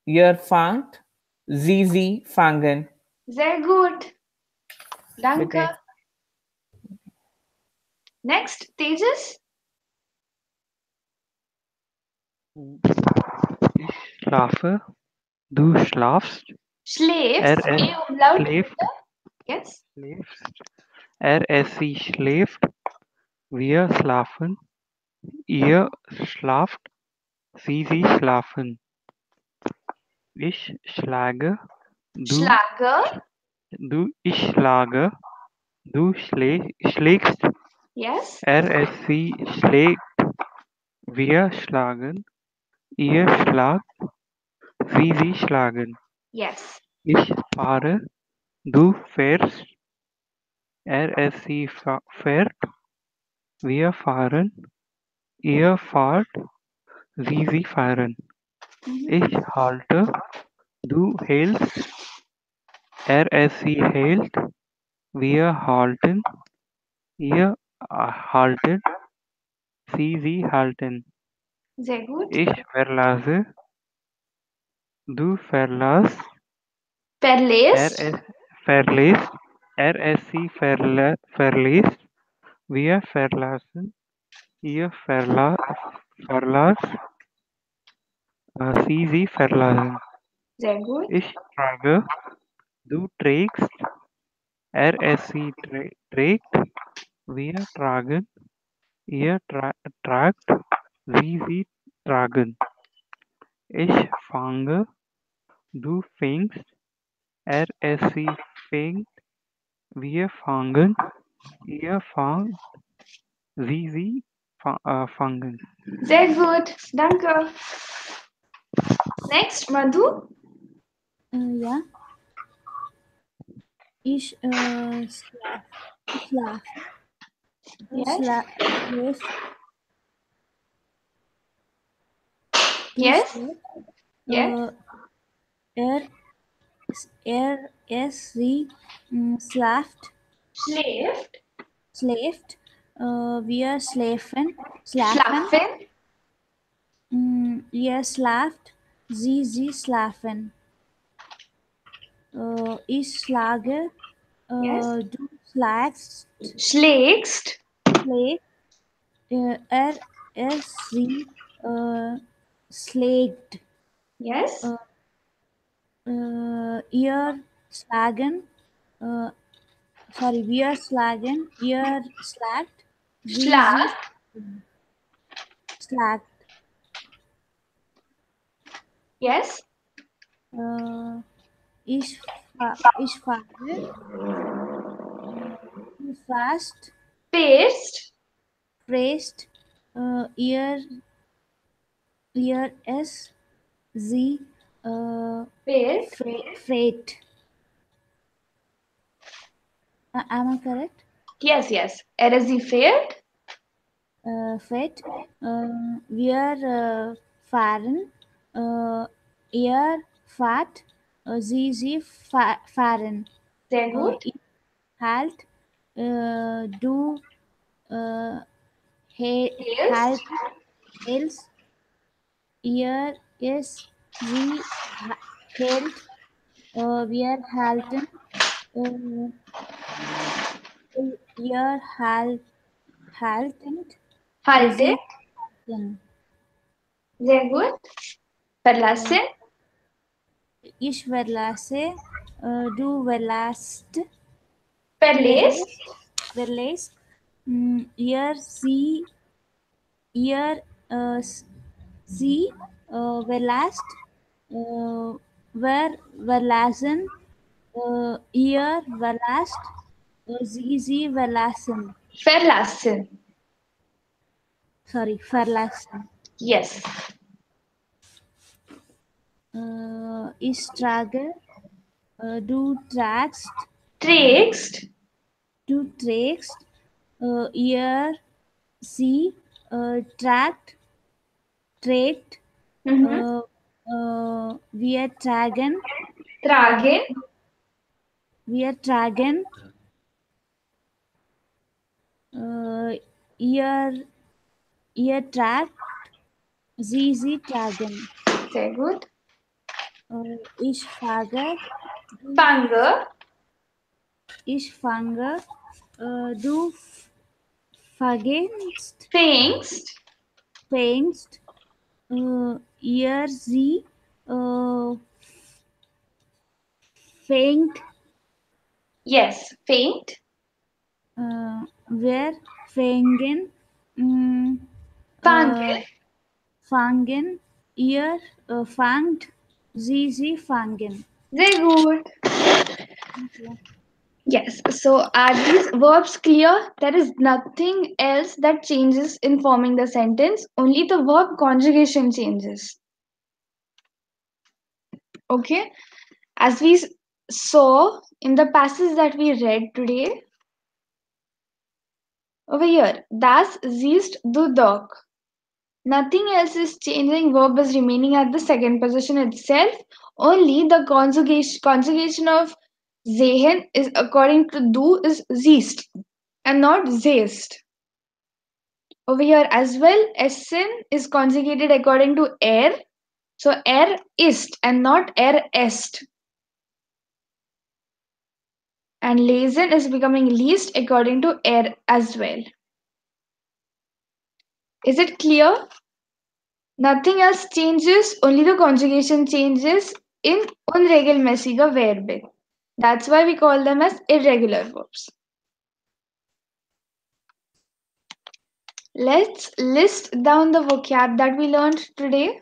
ihr fangt, sie fangen. Sehr gut. Danke. Bitte. Next, Tejas. Ich schlafe, du schlafst, Schläfst. Er E-Umlaut. schläft, Yes. schläfst, sie schläft, wir schlafen, ihr schlaft, sie schlafen. Ich schlage, ich schlage, du schlägst, Yes. sie schlägt, wir schlagen, ihr schlagt, sie schlagen. Yes. Ich fahre, du fährst, sie fährt, wir fahren, ihr fahrt, sie fahren. Ich halte, du hältst, sie hält, wir halten, ihr haltet, sie halten. Sehr gut. Ich verlasse, du verlässt, Verlässt. verlässt, sie verlässt, wir verlassen, ihr verlasst, sie verlassen. Sehr gut. Ich trage, du trägst, sie trägt, wir tragen, ihr tragt, sie tragen. Ich fange, du fängst, sie fängt, wir fangen, ihr fangt, sie fangen. Sehr gut. Danke. Next, Madhu. Ja. Ich schlafe. Yes. Yes. Yes. Sie schlaft. Schläft. Wir schlafen. Schlafen. Ihr schlaft. Sie schlafen. Ich schlage. Yes. Du schlagst. Schlägst. Sie schlägt. Yes. Ihr schlagen. Wir schlagen. Ihr schlagt. Schlag. Schlagt. Yes. Ich fahre. Du fährst. Fährst. Ihr es. Sie freight. Am I correct? Yes. Sie fährt. Freight. Wir fahren. Ihr fahrt. Sie fahren. Sehr gut. Ich halt. Du hältst. Ihr es. Sie hält. Wir halten. Ihr haltend. Haltet. Sie- Sehr gut. Verlassen. Ich verlasse. Du verlässt. Verlässt. Ihr sie verlässt. Wir verlassen. Ihr verlässt. Sie verlassen. Verlassen. Sorry, verlassen. Yes. Ich trage. Du tragst. Trägst. Du trägst. Ihr sie tragt. trägt, Mm-hmm. wir tragen, Tragen. wir tragen, äh, ihr, ihr tragt, sie tragen. Sehr gut. Ich fahre, Fange. ich fange, du vergehst, Fängst. fängst, ihr, sie, äh, fängt, Yes. Fängt. wir fängen, mm, Fangen. fangen, ihr fangt, sie fangen. Sehr gut. Yes. So are these verbs clear? There is nothing else that changes in forming the sentence. Only the verb conjugation changes. Okay. As we saw in the passage that we read today, over here, das siehst du doch. Nothing else is changing. Verb is remaining at the second position itself. Only the conjugation of sehen is according to du is siehst and not sehst. Over here as well, essen is conjugated according to er. So er ist and not er est. And lesen is becoming least according to er as well. Is it clear? Nothing else changes, only the conjugation changes in unregelmäßige Verben. That's why we call them as irregular verbs. Let's list down the vocab that we learned today.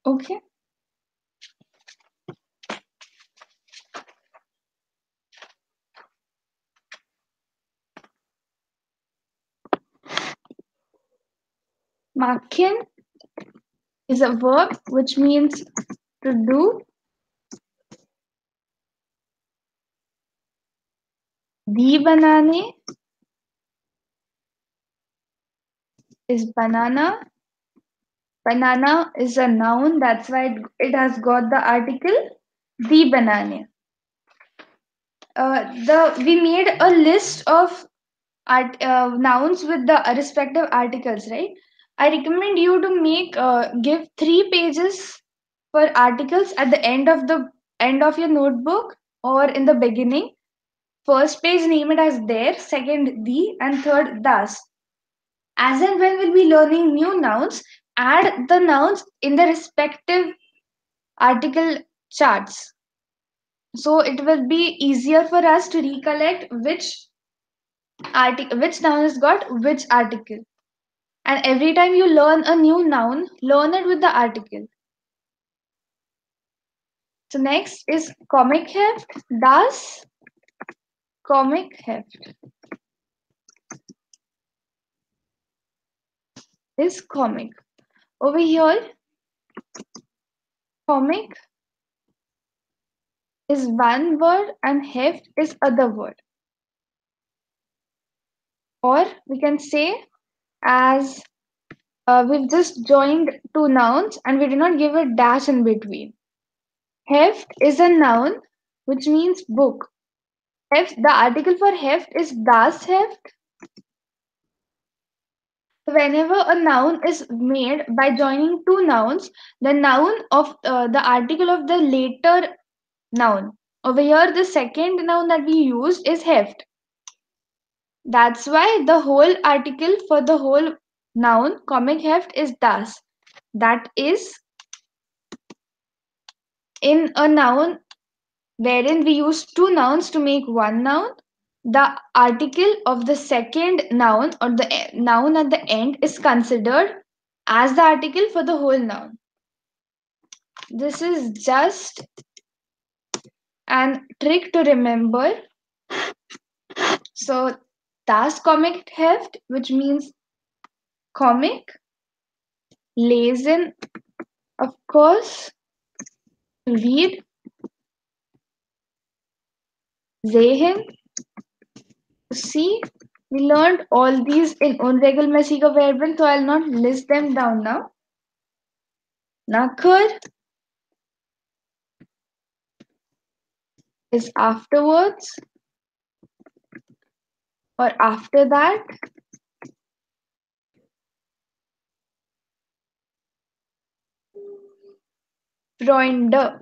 Okay. Machen is a verb which means to do. Die banane is banana. Banana is a noun, that's why it has got the article die banane. We made a list of nouns with the respective articles, right? I recommend you to give 3 pages for articles at the end of your notebook or in the beginning. First page name it as there, second the, and third das. As and when we'll be learning new nouns, add the nouns in the respective article charts. So it will be easier for us to recollect which noun has got which article. And every time you learn a new noun, learn it with the article. So next is comic heft. Das comic heft is comic. Over here, comic is one word and heft is other word. Or we can say as we've just joined two nouns and we did not give a dash in between. Heft is a noun which means book. The article for heft is das Heft. Whenever a noun is made by joining two nouns, the noun of the article of the later noun. Over here, the second noun that we used is heft. That's why the whole article for the whole noun, comic heft, is das. That is in a noun wherein we use two nouns to make one noun. The article of the second noun or the noun at the end is considered as the article for the whole noun. This is just an trick to remember. So, das comic heft, which means comic, Lesen, of course, to read. Sehen, to see. We learned all these in unregelmäßiger Verben, so I'll not list them down now. Nachher is afterwards or after that. Freunde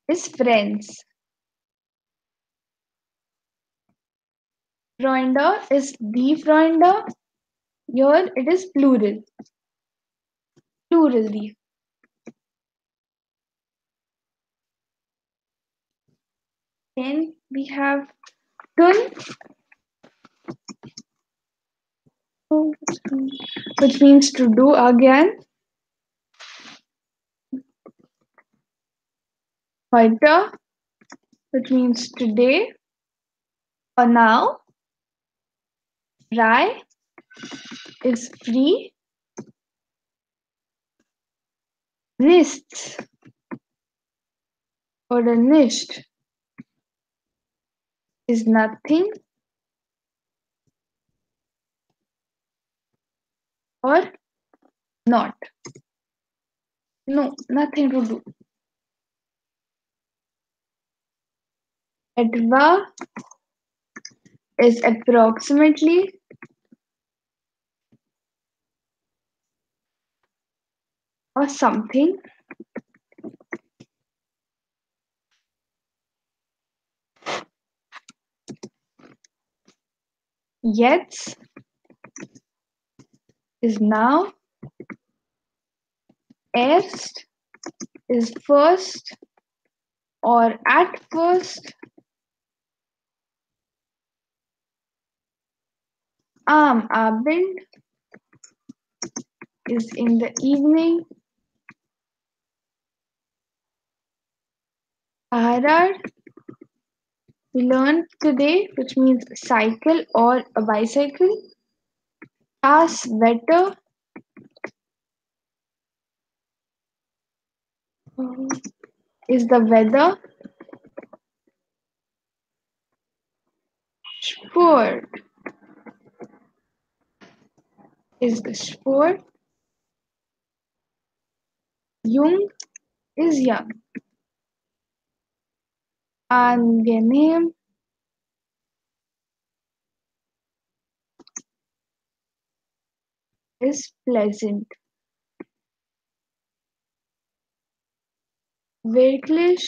is friends. Freunde is die Freunde. Here it is plural. Plural die. Then we have tun, which means to do again. Heute, which means today or now. Frei is free. Nichts oder nicht is nothing or not. No, nothing to do. Etwa is approximately. Or something. Jetzt is now. Erst is first or at first. Am Abend is in the evening. Fahrrad we learned today, which means cycle or a bicycle. Das Wetter is the weather. Sport is the sport. Jung is young. Angenehm is pleasant. Wirklich,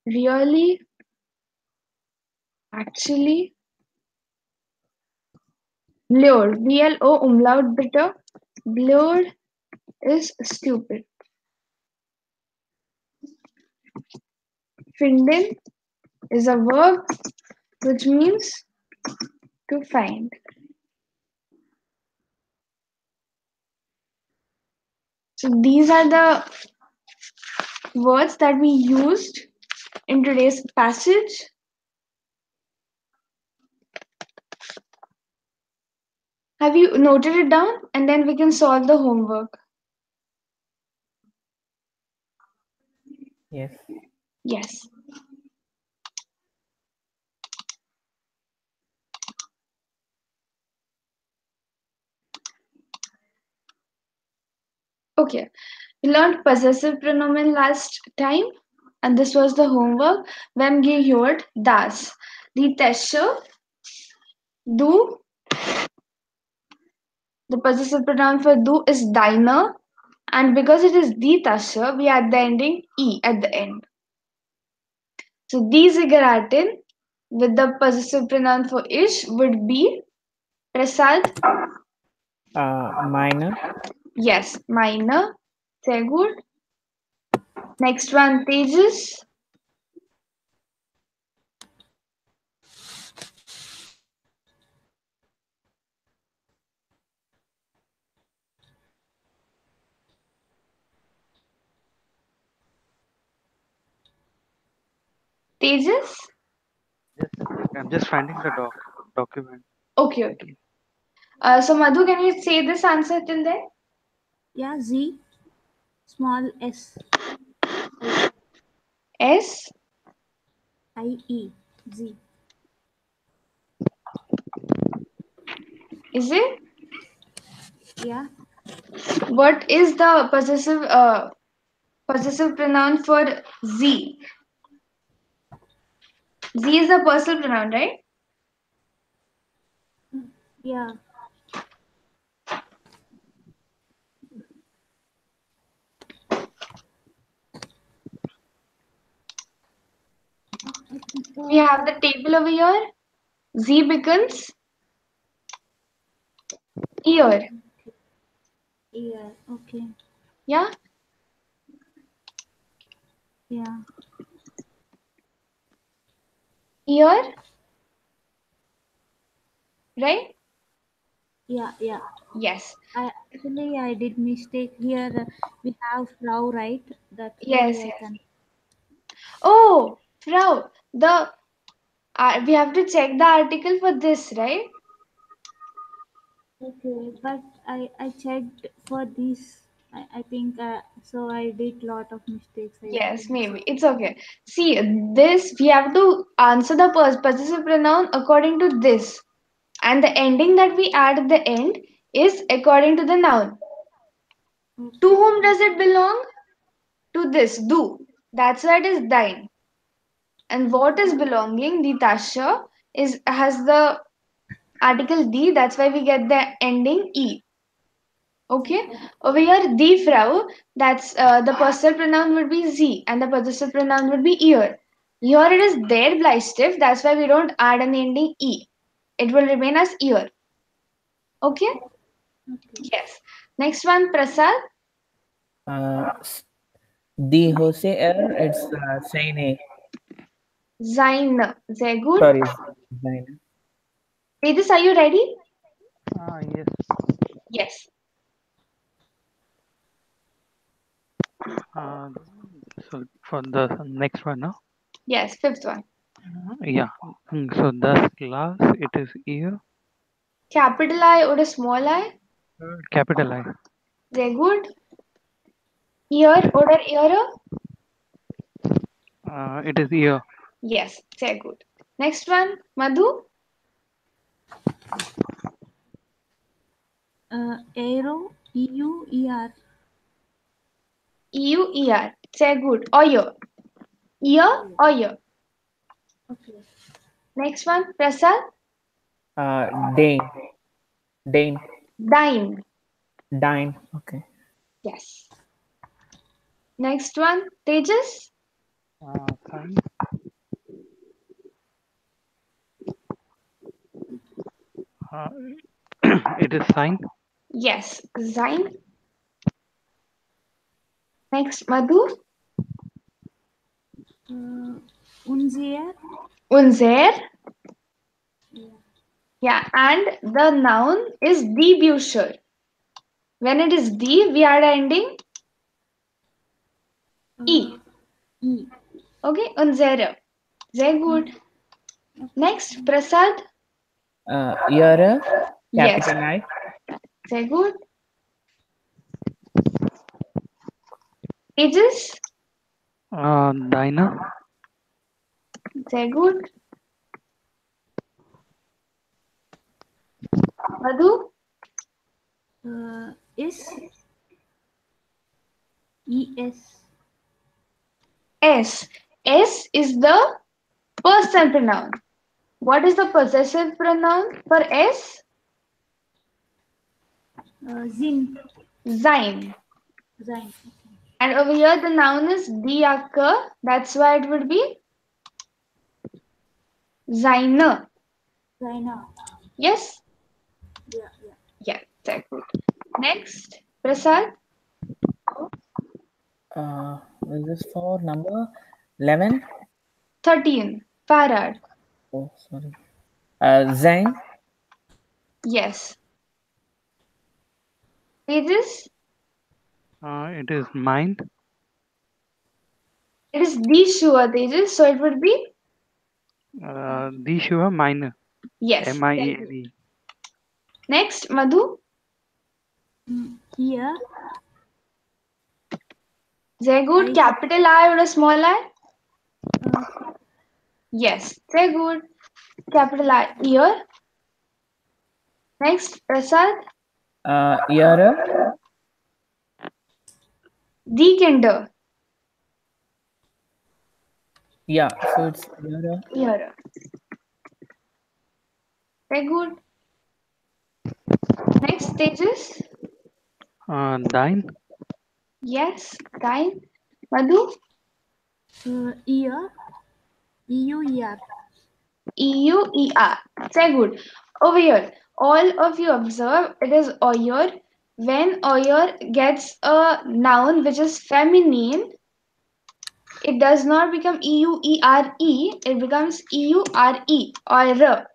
really, actually. Blur, BLO umlaut bitte. Blur is stupid. Finden is a verb which means to find. So these are the words that we used in today's passage. Have you noted it down? And then we can solve the homework. Yes. Yes. Okay. We learned possessive pronoun last time, and this was the homework. Vem gehört das? Die Tasche, du. The possessive pronoun for du is deine, and because it is die Tasche, we add the ending e at the end. So die Zigaretten with the possessive pronoun for ich would be Prasad. Meine. Yes, meine. Sehr gut. Next one, Tejas. Tejas? Just a second. I'm just finding the document. Okay, okay. So Madhu, can you say this answer till then? Yeah, Z, small s, I, S. I, E, Z. Is it? Yeah, What is the possessive pronoun for Z? Z is the personal pronoun, right? yeah. We have the table over here. Z becomes ear. Yeah, okay. Yeah. Yeah, Ear. Right? yeah, yeah. Yes. I did mistake here. We have Frau, right? That's why Yes. I Yes. can. Oh, Frau. We have to check the article for this, right? Okay, but I checked for this. I think so. I did lot of mistakes. I Yes, think so. maybe. It's okay. See, this we have to answer the possessive pronoun according to this. And the ending that we add at the end is according to the noun. To Okay, whom does it belong? To this, do. That's why it is thine. And what is belonging, the tasha, is has the article D, that's why we get the ending E. Okay? okay, Over here, the Frau, that's the personal pronoun would be Z and the possessive pronoun would be ihr. Here it is there, Bleistift, that's why we don't add an ending E. It will remain as ear. Okay? okay. Yes. Next one, Prasad. S- the Jose error, it's Seine. Zain. Sehr gut. Sorry, Seine. Tejas, are you ready? Yes. Yes. Uh, so for the next one, no? Yes, fifth one. Yeah. So the glass, it is ear, Capital I or a small I? capital I. Sehr gut. Ear or ear? It is ear. Yes, sehr gut. Next one, Madhu. Aero, EUER. EUER. Sehr gut. Ear. Ear or ear. Okay. Next one, Prasad. Dane. Dane. Dine. Dine. Okay. Yes. Next one, Tejas. Sign. Uh, it is sign. Yes, Zine. Next, Madhu. Unzier. Unser. Yeah. Yeah, and the noun is debusher. When it is D, we are ending E. E. Okay, unsere. Sehr gut. Next, Prasad. Ear, Yes, capital I. sehr gut. Ages. Diner. Sehr gut. Madhu. Is ES. S. S is the personal pronoun. What is the possessive pronoun for S? Zin. Sein. Sein. And over here, the noun is diaker. That's why it would be seine. Zaina. Yes? Yeah, yeah. Yeah, very good. Next, Prasad. Is this for number 11? 13. Farad. Oh, sorry. Zane. Yes. Tejas. It is mind. It is the sure Tejas, so it would be Die Schuhe meine. Yes. M-I-E-N-E. Next, Madhu. Here, Very good. I- Capital I or a small I? uh, Yes. Very good. Capital I. Ear. Next, Prasad. Ear. Die Kinder. Yeah, so it's ear. Ear. Very good. Next, Tejas. Dein. Yes. Thine. Madhu. ear, EUER. EUER. Very good. Over here, all of you observe it is Oyer. When Oyer gets a noun which is feminine, it does not become EUERE, it becomes EURE or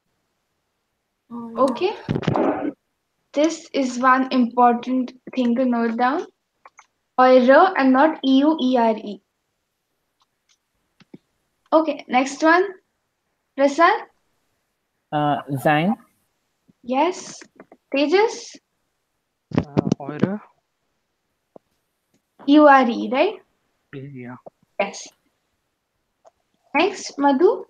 Okay? This is one important thing to note down. Or and not EUERE. Okay, next one. Prasad? Sein. Yes. Tejas? Eure. URE, right? Yeah. Yes. Next, Madhu?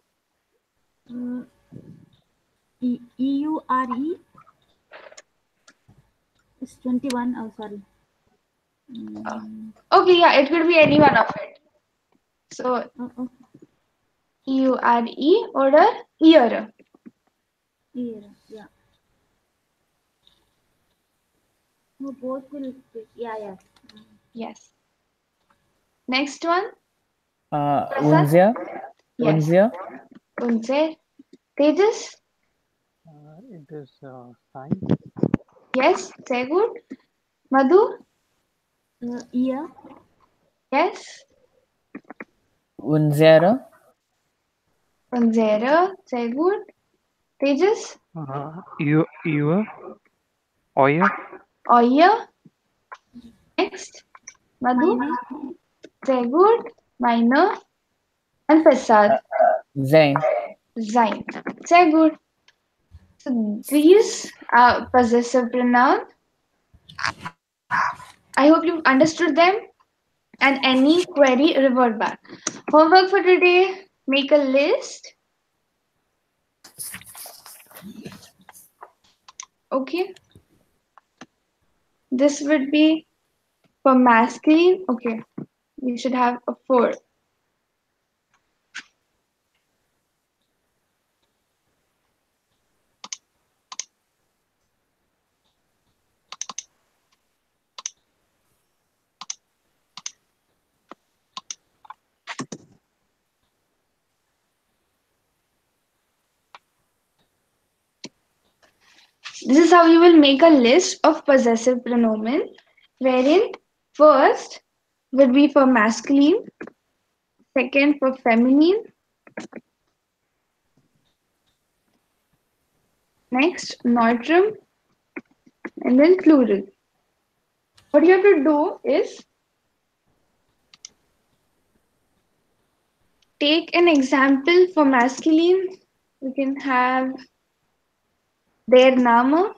EURE is 21. Oh, sorry. Okay, yeah, it could be any one of it. So, Oh, EURE or a ear. ear. Yeah. No, both will fit. Yeah. Yes. Next one. Unser. Yes. Unser. Unse. Tejas? It is sign. Yes. Say good. Madhu? Ear, Yes. Unsere. Unzera. Say good. Tejas? Ewer. Euer. Oya. Next. Madhu? meine, Say good. Minor. And Prasad. Sein. Zain. Say good. So these are possessive pronoun. I hope you've understood them and any query revert back. Homework for today, make a list. Okay. This would be for masculine. Okay. We should have a 4. This is how you will make a list of possessive pronoun, wherein first would be for masculine, second for feminine, next neutrum, and then plural. What you have to do is take an example for masculine. We can have their Name.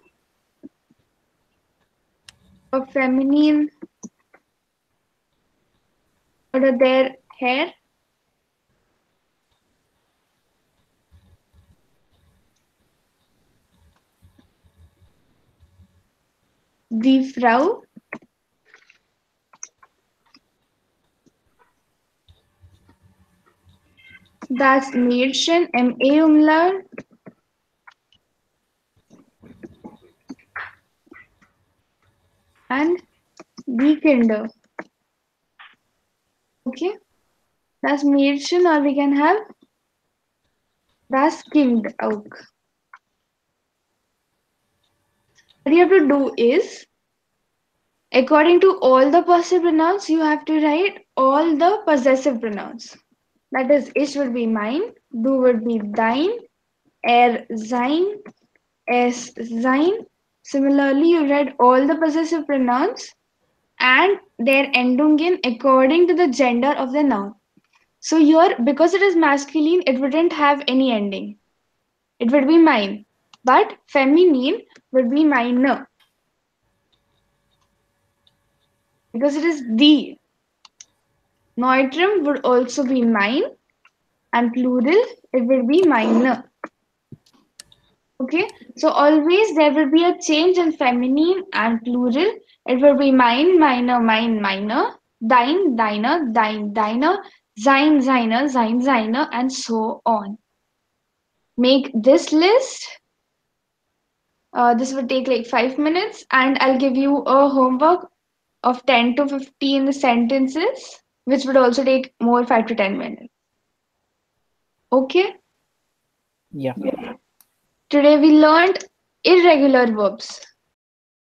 For feminine, or their hair. Die Frau. Das Mädchen, MA-Umlaut. And die Kinder. Okay. Das Mädchen, or we can have das Kind auch. What you have to do is, according to all the possessive pronouns, you have to write all the possessive pronouns. That is, ich would be mine, du would be dein, sein, es sein. Similarly, you write all the possessive pronouns and their Endungen according to the gender of the noun. So here, because it is masculine, it wouldn't have any ending. It would be mine. But feminine would be minor because it is the. Neutrum would also be mine, and plural, it will be minor. Okay, so always there will be a change in feminine and plural. It will be mine, minor, mine, minor, thine, diner, thine, diner, sein, seiner, sein, seiner, and so on. Make this list. This would take like 5 minutes, and I'll give you a homework of 10 to 15 sentences, which would also take more 5 to 10 minutes. Okay, Yeah. today we learned irregular verbs.